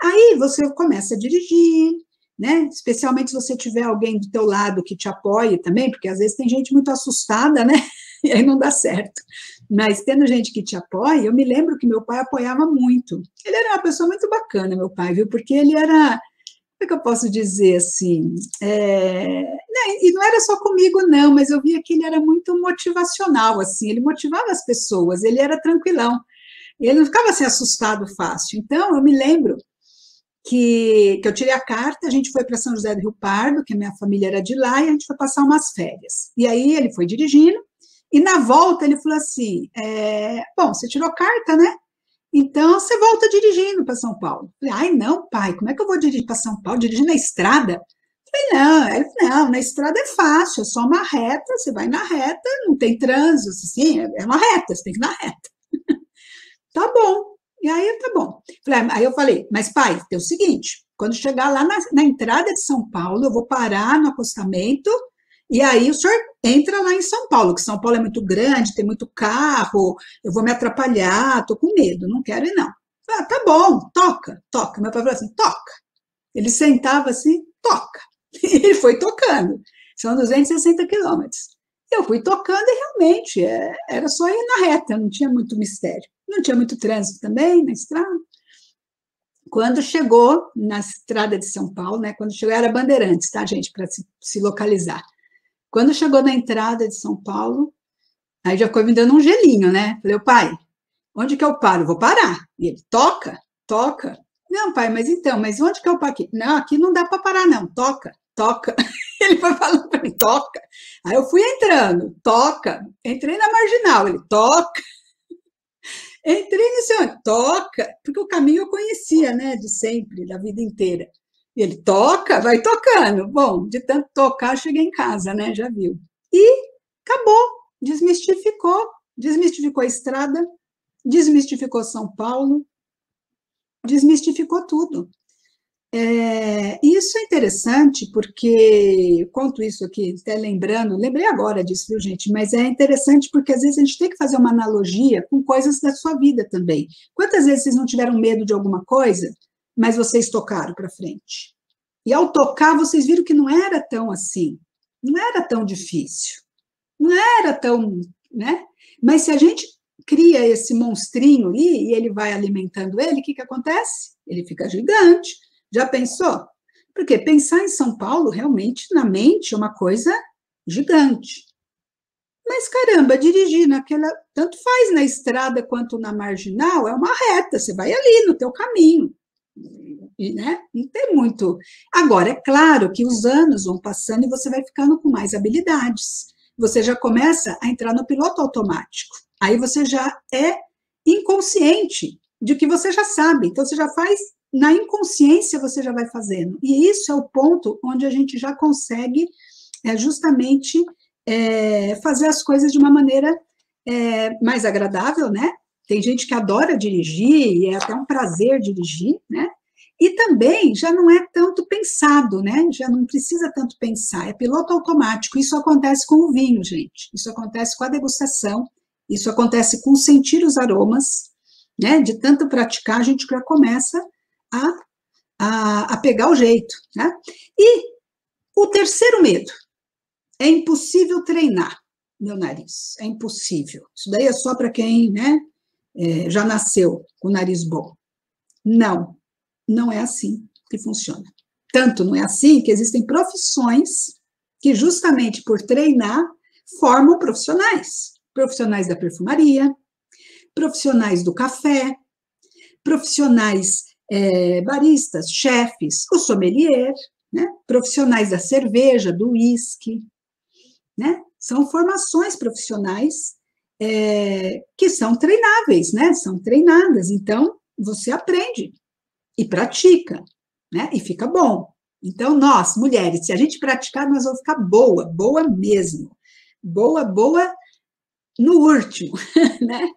Aí você começa a dirigir, né? Especialmente se você tiver alguém do teu lado que te apoie também, porque às vezes tem gente muito assustada, né? E aí não dá certo. Mas tendo gente que te apoia, eu me lembro que meu pai apoiava muito. Ele era uma pessoa muito bacana, meu pai, viu? Porque ele era, como é que eu posso dizer assim? Né? E não era só comigo, não, mas eu via que ele era muito motivacional, assim, ele motivava as pessoas, ele era tranquilão. Ele não ficava assim assustado fácil. Então, eu me lembro que eu tirei a carta, a gente foi para São José do Rio Pardo, que a minha família era de lá, e a gente foi passar umas férias. E aí ele foi dirigindo, e na volta ele falou assim: bom, você tirou carta, né? Então você volta dirigindo para São Paulo. Eu falei, ai, não, pai, como é que eu vou dirigir para São Paulo? Dirigir na estrada? Eu falei, não, ele falou, não, na estrada é fácil, é só uma reta, você vai na reta, não tem trânsito, assim, é uma reta, você tem que ir na reta. Tá bom. E aí, tá bom. Aí eu falei, mas pai, tem o seguinte, quando chegar lá na entrada de São Paulo, eu vou parar no acostamento, e aí o senhor entra lá em São Paulo, que São Paulo é muito grande, tem muito carro, eu vou me atrapalhar, tô com medo, não quero ir não. Ah, tá bom, toca, toca. Meu pai falou assim, toca. Ele sentava assim, toca. E ele foi tocando. São 260 quilômetros. Eu fui tocando e realmente era só ir na reta, não tinha muito mistério. Não tinha muito trânsito também na estrada. Quando chegou na estrada de São Paulo, né? Quando chegou, era Bandeirantes, tá, gente, para se localizar. Quando chegou na entrada de São Paulo, aí já foi me dando um gelinho, né? Falei, pai, onde que eu paro? Vou parar. E ele, toca, toca. Não, pai, mas onde que eu paro aqui? Não, aqui não dá para parar, não. Toca, toca. Ele foi falando para mim, toca. Aí eu fui entrando, toca. Entrei na marginal, ele, toca. Entrei nesse, toca, porque o caminho eu conhecia, né, de sempre, da vida inteira. E ele, toca, vai tocando. Bom, de tanto tocar, cheguei em casa, né, já viu. E acabou, desmistificou a estrada, desmistificou São Paulo, desmistificou tudo. Isso é interessante porque, conto isso aqui, até lembrei agora disso, viu, gente? Mas é interessante porque às vezes a gente tem que fazer uma analogia com coisas da sua vida também. Quantas vezes vocês não tiveram medo de alguma coisa, mas vocês tocaram para frente? E ao tocar, vocês viram que não era tão assim, não era tão difícil, não era tão, né? Mas se a gente cria esse monstrinho ali e ele vai alimentando ele, o que acontece? Ele fica gigante. Já pensou? Porque pensar em São Paulo, realmente, na mente, é uma coisa gigante. Mas, caramba, dirigir naquela... Tanto faz na estrada quanto na marginal, é uma reta, você vai ali no teu caminho. E, né? Não tem muito... Agora, é claro que os anos vão passando e você vai ficando com mais habilidades. Você já começa a entrar no piloto automático. Aí você já é inconsciente de que você já sabe. Então, você já faz... Na inconsciência você já vai fazendo. E isso é o ponto onde a gente já consegue justamente fazer as coisas de uma maneira mais agradável, né? Tem gente que adora dirigir, e é até um prazer dirigir, né? E também já não é tanto pensado, né? Já não precisa tanto pensar, é piloto automático. Isso acontece com o vinho, gente. Isso acontece com a degustação, isso acontece com sentir os aromas, né? De tanto praticar, a gente já começa a pegar o jeito, né? E o terceiro medo, é impossível treinar meu nariz, é impossível. Isso daí é só para quem, né, já nasceu com o nariz bom. Não, não é assim que funciona. Tanto não é assim que existem profissões que justamente por treinar formam profissionais. Profissionais da perfumaria, profissionais do café, profissionais baristas, chefes, o sommelier, né? Profissionais da cerveja, do uísque, né? São formações profissionais que são treináveis, né? São treinadas, então você aprende e pratica, né? E fica bom. Então, nós, mulheres, se a gente praticar, nós vamos ficar boa, boa mesmo. Boa, boa no último, né?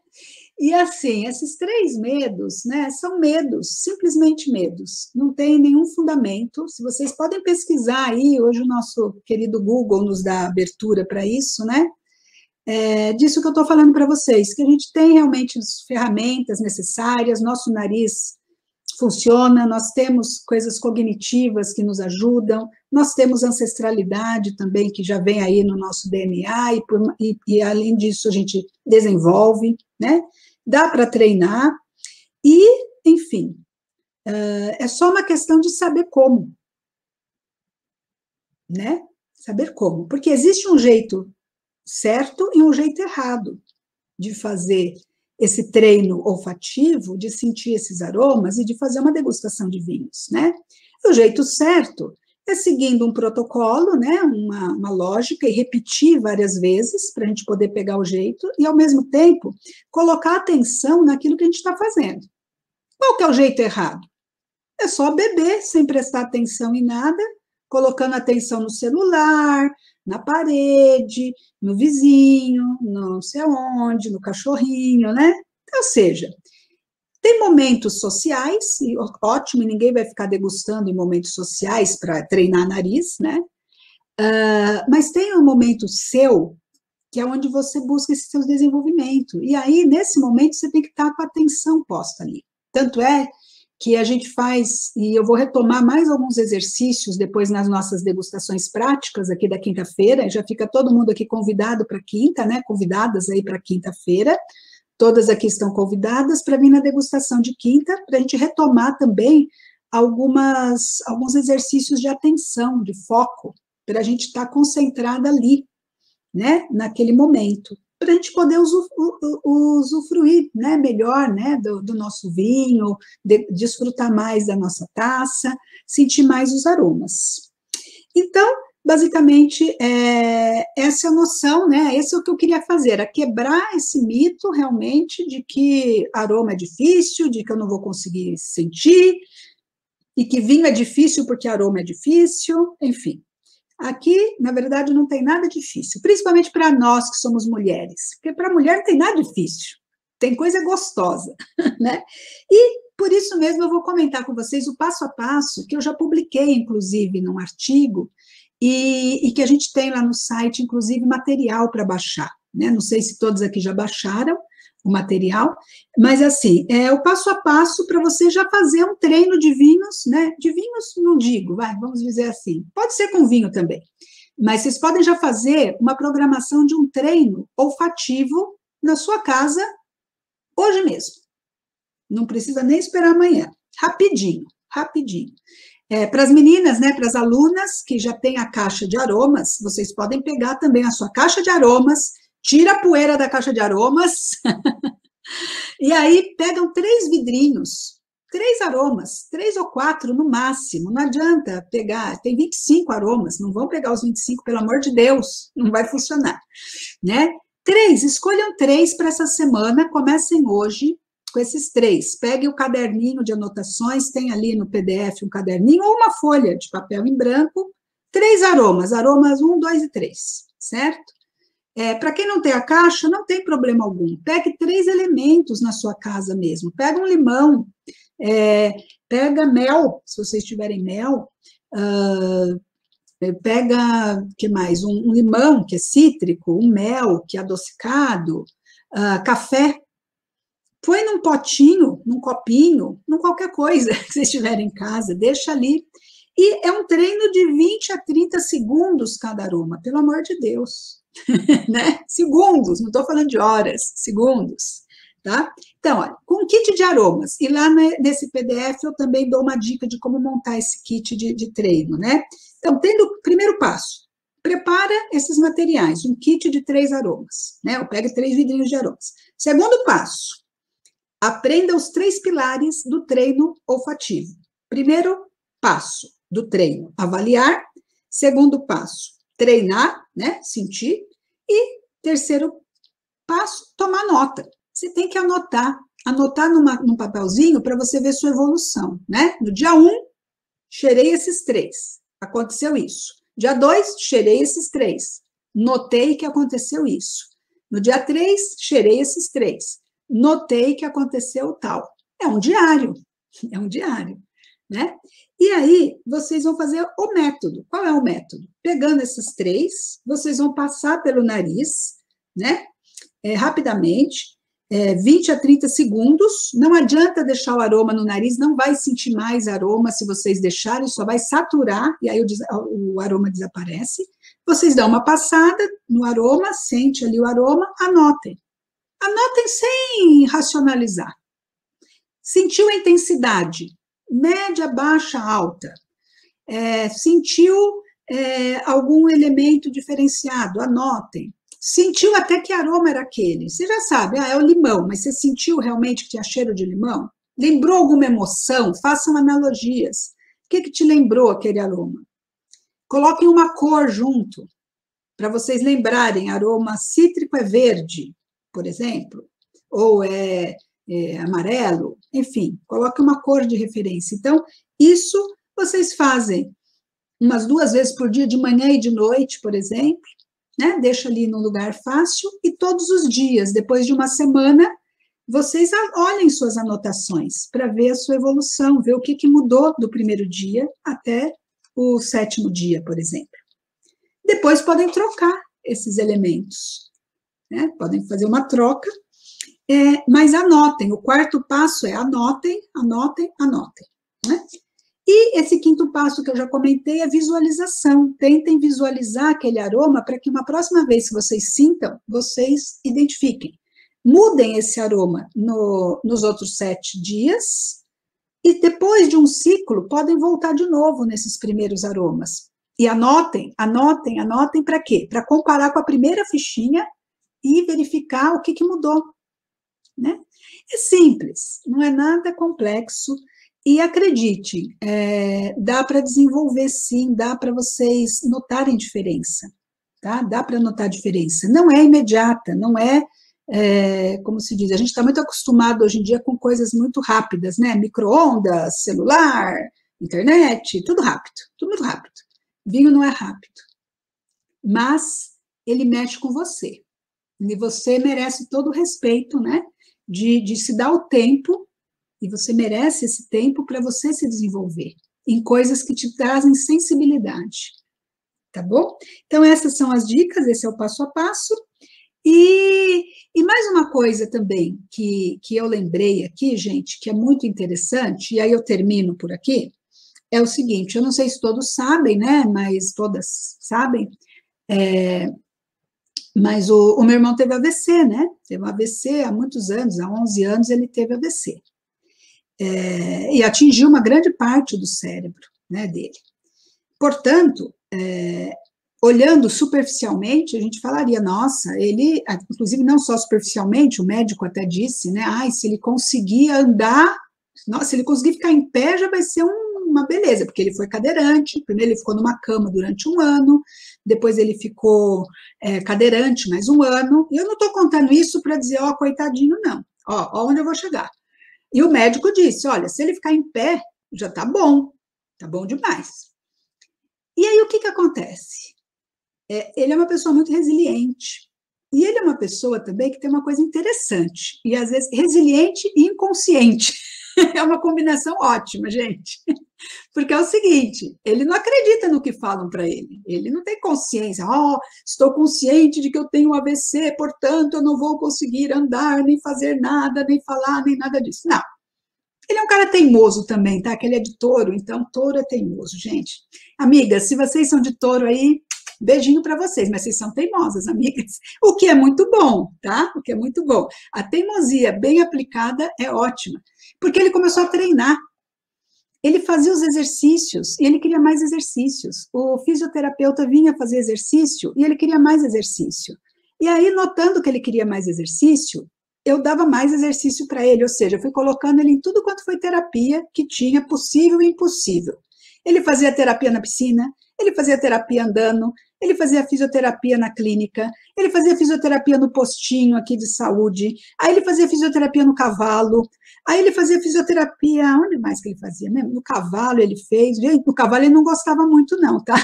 E assim, esses 3 medos, né, são medos, simplesmente medos, não tem nenhum fundamento. Se vocês podem pesquisar aí, hoje o nosso querido Google nos dá abertura para isso, né? Disso que eu estou falando para vocês, que a gente tem realmente as ferramentas necessárias, nosso nariz funciona, nós temos coisas cognitivas que nos ajudam, nós temos ancestralidade também, que já vem aí no nosso DNA, e além disso a gente desenvolve, né? Dá para treinar, e, enfim, é só uma questão de saber como, né? Saber como, porque existe um jeito certo e um jeito errado de fazer esse treino olfativo, de sentir esses aromas e de fazer uma degustação de vinhos, né? O jeito certo é seguindo um protocolo, né, uma lógica, e repetir várias vezes para a gente poder pegar o jeito e, ao mesmo tempo, colocar atenção naquilo que a gente está fazendo. Qual que é o jeito errado? É só beber sem prestar atenção em nada, colocando atenção no celular, na parede, no vizinho, não sei aonde, no cachorrinho, né? Ou seja, tem momentos sociais, e ótimo, ninguém vai ficar degustando em momentos sociais para treinar nariz, né? Mas tem um momento seu, que é onde você busca esse seu desenvolvimento. E aí, nesse momento, você tem que estar com a atenção posta ali. Tanto é que a gente faz, e eu vou retomar mais alguns exercícios depois nas nossas degustações práticas aqui da quinta-feira, já fica todo mundo aqui convidado para quinta, né? Convidadas aí para quinta-feira. Todas aqui estão convidadas para vir na degustação de quinta, para a gente retomar também alguns exercícios de atenção, de foco, para a gente estar concentrada ali, né, naquele momento, para a gente poder usufruir, né, melhor, né, do nosso vinho, desfrutar mais da nossa taça, sentir mais os aromas. Então, basicamente, essa é a noção, né? Esse é o que eu queria fazer, é quebrar esse mito realmente de que aroma é difícil, de que eu não vou conseguir sentir, e que vinho é difícil porque aroma é difícil, enfim. Aqui, na verdade, não tem nada difícil, principalmente para nós que somos mulheres, porque para a mulher não tem nada difícil, tem coisa gostosa, né? E por isso mesmo eu vou comentar com vocês o passo a passo, que eu já publiquei, inclusive, num artigo, e que a gente tem lá no site, inclusive, material para baixar, né? Não sei se todos aqui já baixaram o material, mas assim, é o passo a passo para você já fazer um treino de vinhos, né? De vinhos, não digo, vamos dizer assim, pode ser com vinho também, mas vocês podem já fazer uma programação de um treino olfativo na sua casa hoje mesmo. Não precisa nem esperar amanhã, rapidinho, rapidinho. Para as meninas, né, para as alunas que já têm a caixa de aromas, vocês podem pegar também a sua caixa de aromas, tira a poeira da caixa de aromas, e aí pegam 3 vidrinhos, 3 aromas, 3 ou 4 no máximo, não adianta pegar, tem 25 aromas, não vão pegar os 25, pelo amor de Deus, não vai funcionar, né? 3, escolham 3 para essa semana, comecem hoje com esses 3, peguem o caderninho de anotações, tem ali no PDF um caderninho ou uma folha de papel em branco, 3 aromas 1, 2 e 3, certo? Para quem não tem a caixa, não tem problema algum. Pegue 3 elementos na sua casa mesmo. Pega um limão, pega mel, se vocês tiverem mel, pega, que mais? Um limão, que é cítrico, um mel, que é adocicado, café. Põe num potinho, num copinho, num qualquer coisa que vocês tiverem em casa, deixa ali. E é um treino de 20 a 30 segundos cada aroma, pelo amor de Deus. Né? Segundos, não estou falando de horas, segundos, tá? Então, olha, com kit de aromas, e lá nesse PDF eu também dou uma dica de como montar esse kit de treino, né? Então, tendo o primeiro passo, prepara esses materiais, um kit de 3 aromas, né? Eu pego 3 vidrinhos de aromas. Segundo passo, aprenda os 3 pilares do treino olfativo. Primeiro passo do treino, avaliar. Segundo passo, treinar, né, sentir, e terceiro passo, tomar nota. Você tem que anotar num papelzinho para você ver sua evolução, né? No dia 1, cheirei esses 3, aconteceu isso. Dia 2, cheirei esses 3, notei que aconteceu isso. No dia 3, cheirei esses 3, notei que aconteceu tal. É um diário, né? E aí, vocês vão fazer o método. Qual é o método? Pegando essas 3, vocês vão passar pelo nariz, né? Rapidamente, 20 a 30 segundos. Não adianta deixar o aroma no nariz, não vai sentir mais aroma se vocês deixarem, só vai saturar e aí o aroma desaparece. Vocês dão uma passada no aroma, sente ali o aroma, anotem. Anotem sem racionalizar. Sentiu a intensidade? Média, baixa, alta? Sentiu algum elemento diferenciado? Anotem. Sentiu até que aroma era aquele? Você já sabe, é o limão, mas você sentiu realmente que tinha cheiro de limão? Lembrou alguma emoção? Façam analogias. O que te lembrou aquele aroma? Coloquem uma cor junto, para vocês lembrarem. Aroma cítrico é verde, por exemplo, ou é amarelo, enfim, coloque uma cor de referência. Então, isso vocês fazem umas 2 vezes por dia, de manhã e de noite, por exemplo, né? Deixa ali no lugar fácil, e todos os dias, depois de uma semana, vocês olhem suas anotações para ver a sua evolução, ver o que mudou do primeiro dia até o 7º dia, por exemplo. Depois podem trocar esses elementos, né? Podem fazer uma troca, mas anotem. O 4º passo é anotem, anotem, anotem, né? E esse 5º passo que eu já comentei é visualização. Tentem visualizar aquele aroma para que uma próxima vez que vocês sintam, vocês identifiquem. Mudem esse aroma nos outros 7 dias e depois de um ciclo podem voltar de novo nesses primeiros aromas. E anotem, anotem, anotem para quê? Para comparar com a primeira fichinha e verificar o que mudou, né? É simples, não é nada complexo. E acreditem, dá para desenvolver sim, dá para vocês notarem diferença, tá? Dá para notar diferença. Não é imediata, não como se diz, a gente está muito acostumado hoje em dia com coisas muito rápidas, né? Micro-ondas, celular, internet, tudo rápido, tudo muito rápido. Vinho não é rápido, mas ele mexe com você. E você merece todo o respeito, né? De se dar o tempo. E você merece esse tempo para você se desenvolver em coisas que te trazem sensibilidade, tá bom? Então, essas são as dicas, esse é o passo a passo. E mais uma coisa também que eu lembrei aqui, gente, que é muito interessante, e aí eu termino por aqui, é o seguinte, eu não sei se todos sabem, né, mas todas sabem, mas o meu irmão teve AVC, né? Teve um AVC há muitos anos, há 11 anos ele teve AVC. E atingiu uma grande parte do cérebro, né, dele. Portanto, olhando superficialmente, a gente falaria, nossa, ele, inclusive não só superficialmente, o médico até disse, né, se ele conseguir andar, nossa, se ele conseguir ficar em pé, já vai ser uma beleza, porque ele foi cadeirante, primeiro ele ficou numa cama durante 1 ano, depois ele ficou cadeirante mais 1 ano, e eu não estou contando isso para dizer, coitadinho, não, ó onde eu vou chegar. E o médico disse, olha, se ele ficar em pé, já tá bom demais. E aí, o que acontece? Ele é uma pessoa muito resiliente, e ele é uma pessoa também que tem uma coisa interessante, e às vezes resiliente e inconsciente, é uma combinação ótima, gente, porque é o seguinte, ele não acredita no que falam para ele não tem consciência, estou consciente de que eu tenho um AVC, portanto, eu não vou conseguir andar, nem fazer nada, nem falar, nem nada disso, não. Ele é um cara teimoso também, tá? Que ele é de touro, então touro é teimoso, gente. Amigas, se vocês são de touro aí, beijinho para vocês, mas vocês são teimosas, amigas. O que é muito bom, tá? O que é muito bom. A teimosia bem aplicada é ótima, porque ele começou a treinar. Ele fazia os exercícios e ele queria mais exercícios. O fisioterapeuta vinha fazer exercício e ele queria mais exercício. E aí, notando que ele queria mais exercício, eu dava mais exercício para ele, ou seja, eu fui colocando ele em tudo quanto foi terapia que tinha possível e impossível. Ele fazia terapia na piscina, ele fazia terapia andando, ele fazia fisioterapia na clínica, ele fazia fisioterapia no postinho aqui de saúde, aí ele fazia fisioterapia no cavalo, aí ele fazia fisioterapia, onde mais que ele fazia mesmo? No cavalo ele fez, gente, no cavalo ele não gostava muito não, tá?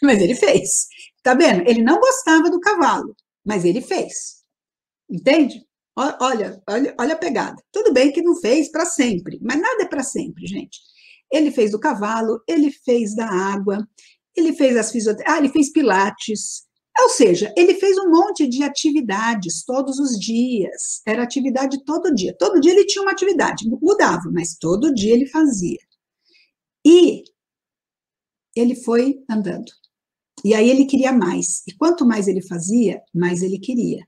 Mas ele fez, tá vendo? Ele não gostava do cavalo, mas ele fez, entende? Olha a pegada. Tudo bem que não fez para sempre, mas nada é para sempre, gente. Ele fez do cavalo, ele fez da água, ele fez as fisioterapias, ele fez pilates. Ou seja, ele fez um monte de atividades todos os dias. Era atividade todo dia. Todo dia ele tinha uma atividade, mudava, mas todo dia ele fazia. E ele foi andando. E aí ele queria mais. E quanto mais ele fazia, mais ele queria.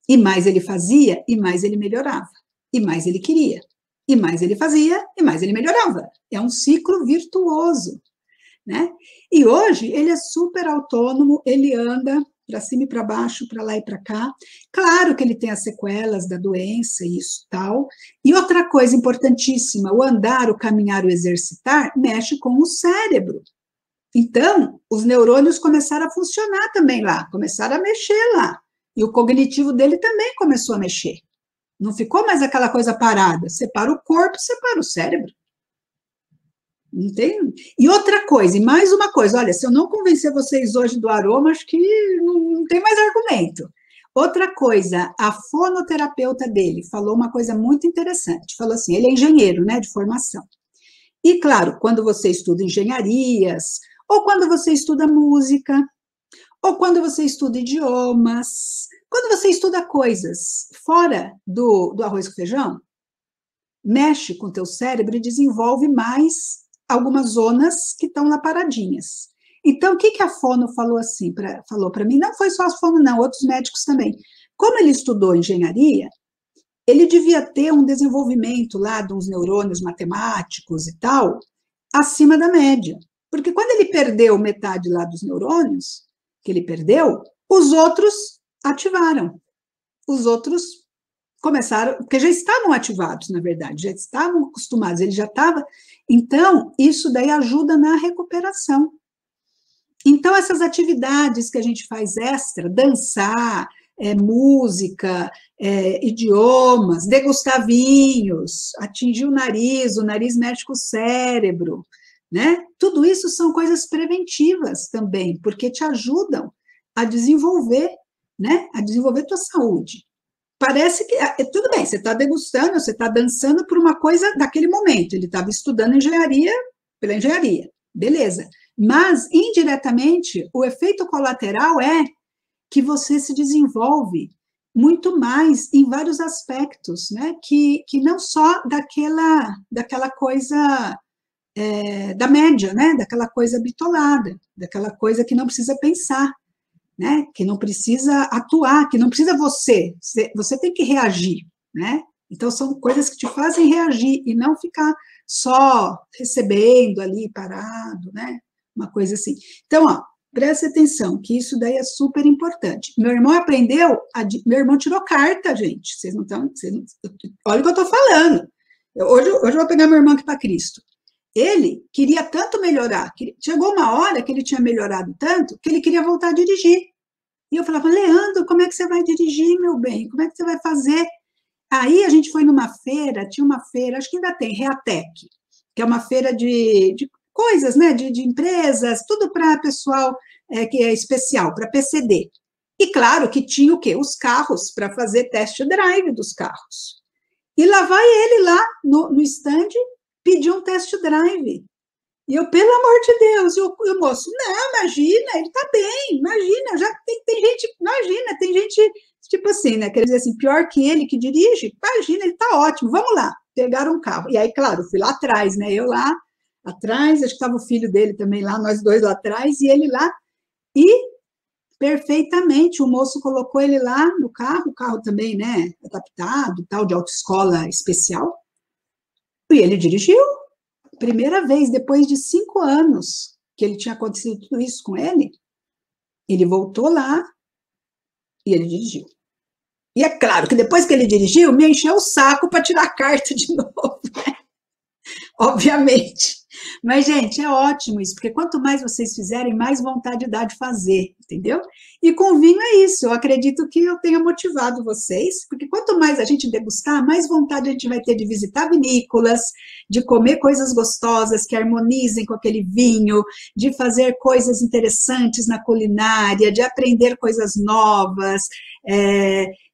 E mais ele fazia, e mais ele melhorava. E mais ele queria. E mais ele fazia, e mais ele melhorava. É um ciclo virtuoso, né? E hoje ele é super autônomo, ele anda para cima e para baixo, para lá e para cá. Claro que ele tem as sequelas da doença e isso tal. E outra coisa importantíssima, o andar, o caminhar, o exercitar, mexe com o cérebro. Então, os neurônios começaram a funcionar também lá, começaram a mexer lá. E o cognitivo dele também começou a mexer. Não ficou mais aquela coisa parada. Separa o corpo, separa o cérebro. Não tem? E outra coisa, e mais uma coisa, olha, se eu não convencer vocês hoje do aroma, acho que não tem mais argumento. Outra coisa, a fonoterapeuta dele falou uma coisa muito interessante. Falou assim, ele é engenheiro, né, de formação. E, claro, quando você estuda engenharias, ou quando você estuda música, ou quando você estuda idiomas, quando você estuda coisas fora do arroz com feijão, mexe com o teu cérebro e desenvolve mais algumas zonas que estão lá paradinhas. Então, o que a fono falou assim, falou para mim? Não foi só a fono, não, outros médicos também. Como ele estudou engenharia, ele devia ter um desenvolvimento lá de uns neurônios matemáticos e tal, acima da média. Porque quando ele perdeu metade lá dos neurônios, que ele perdeu, os outros ativaram. Os outros começaram, porque já estavam ativados, na verdade, já estavam acostumados, ele já estava. Então, isso daí ajuda na recuperação. Então, essas atividades que a gente faz extra, dançar, música, idiomas, degustar vinhos, atingir o nariz mexe com o cérebro, né? Tudo isso são coisas preventivas também, porque te ajudam a desenvolver, né? A desenvolver tua saúde. Parece que, tudo bem, você está degustando, você está dançando por uma coisa daquele momento, ele estava estudando engenharia pela engenharia, beleza. Mas, indiretamente, o efeito colateral é que você se desenvolve muito mais em vários aspectos, né? Que não só daquela coisa da média, né? Daquela coisa bitolada, daquela coisa que não precisa pensar, né? Que não precisa atuar, que não precisa você tem que reagir, né? Então, são coisas que te fazem reagir e não ficar só recebendo ali, parado, né? Uma coisa assim. Então, ó, preste atenção, que isso daí é super importante. Meu irmão aprendeu, meu irmão tirou carta, gente. Vocês não estão. Olha o que eu estou falando. Hoje eu vou pegar meu irmão aqui para Cristo. Ele queria tanto melhorar, chegou uma hora que ele tinha melhorado tanto, que ele queria voltar a dirigir. E eu falava, Leandro, como é que você vai dirigir, meu bem? Como é que você vai fazer? Aí a gente foi numa feira, tinha uma feira, acho que ainda tem, Reatec, que é uma feira de coisas, né, de empresas, tudo para pessoal que é especial, para PCD. E claro que tinha o quê? Os carros, para fazer test drive dos carros. E lá vai ele lá no stand pedir um test drive. E eu, pelo amor de Deus, e o moço, não, imagina, ele tá bem, imagina, já tem gente, imagina, tem gente, tipo assim, né, quer dizer assim, pior que ele que dirige, imagina, ele tá ótimo, vamos lá, pegaram um carro. E aí, claro, fui lá atrás, né, eu lá atrás, acho que estava o filho dele também lá, nós dois lá atrás, e ele lá, e perfeitamente, o moço colocou ele lá no carro, o carro também, né, adaptado, tal, de autoescola especial, e ele dirigiu. Primeira vez, depois de 5 anos que ele tinha acontecido tudo isso com ele voltou lá e ele dirigiu. E é claro que depois que ele dirigiu, me encheu o saco para tirar a carta de novo, né? Obviamente. Mas, gente, é ótimo isso, porque quanto mais vocês fizerem, mais vontade dá de fazer, entendeu? E com vinho é isso, eu acredito que eu tenha motivado vocês, porque quanto mais a gente degustar, mais vontade a gente vai ter de visitar vinícolas, de comer coisas gostosas que harmonizem com aquele vinho, de fazer coisas interessantes na culinária, de aprender coisas novas,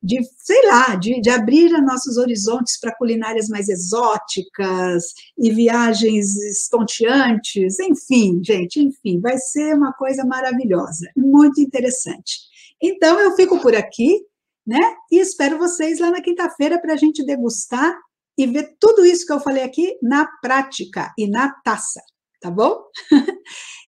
de sei lá, de abrir nossos horizontes para culinárias mais exóticas e viagens estonteantes, enfim, gente, enfim, vai ser uma coisa maravilhosa, muito interessante. Então, eu fico por aqui, né? E espero vocês lá na quinta-feira para a gente degustar e ver tudo isso que eu falei aqui na prática e na taça, tá bom?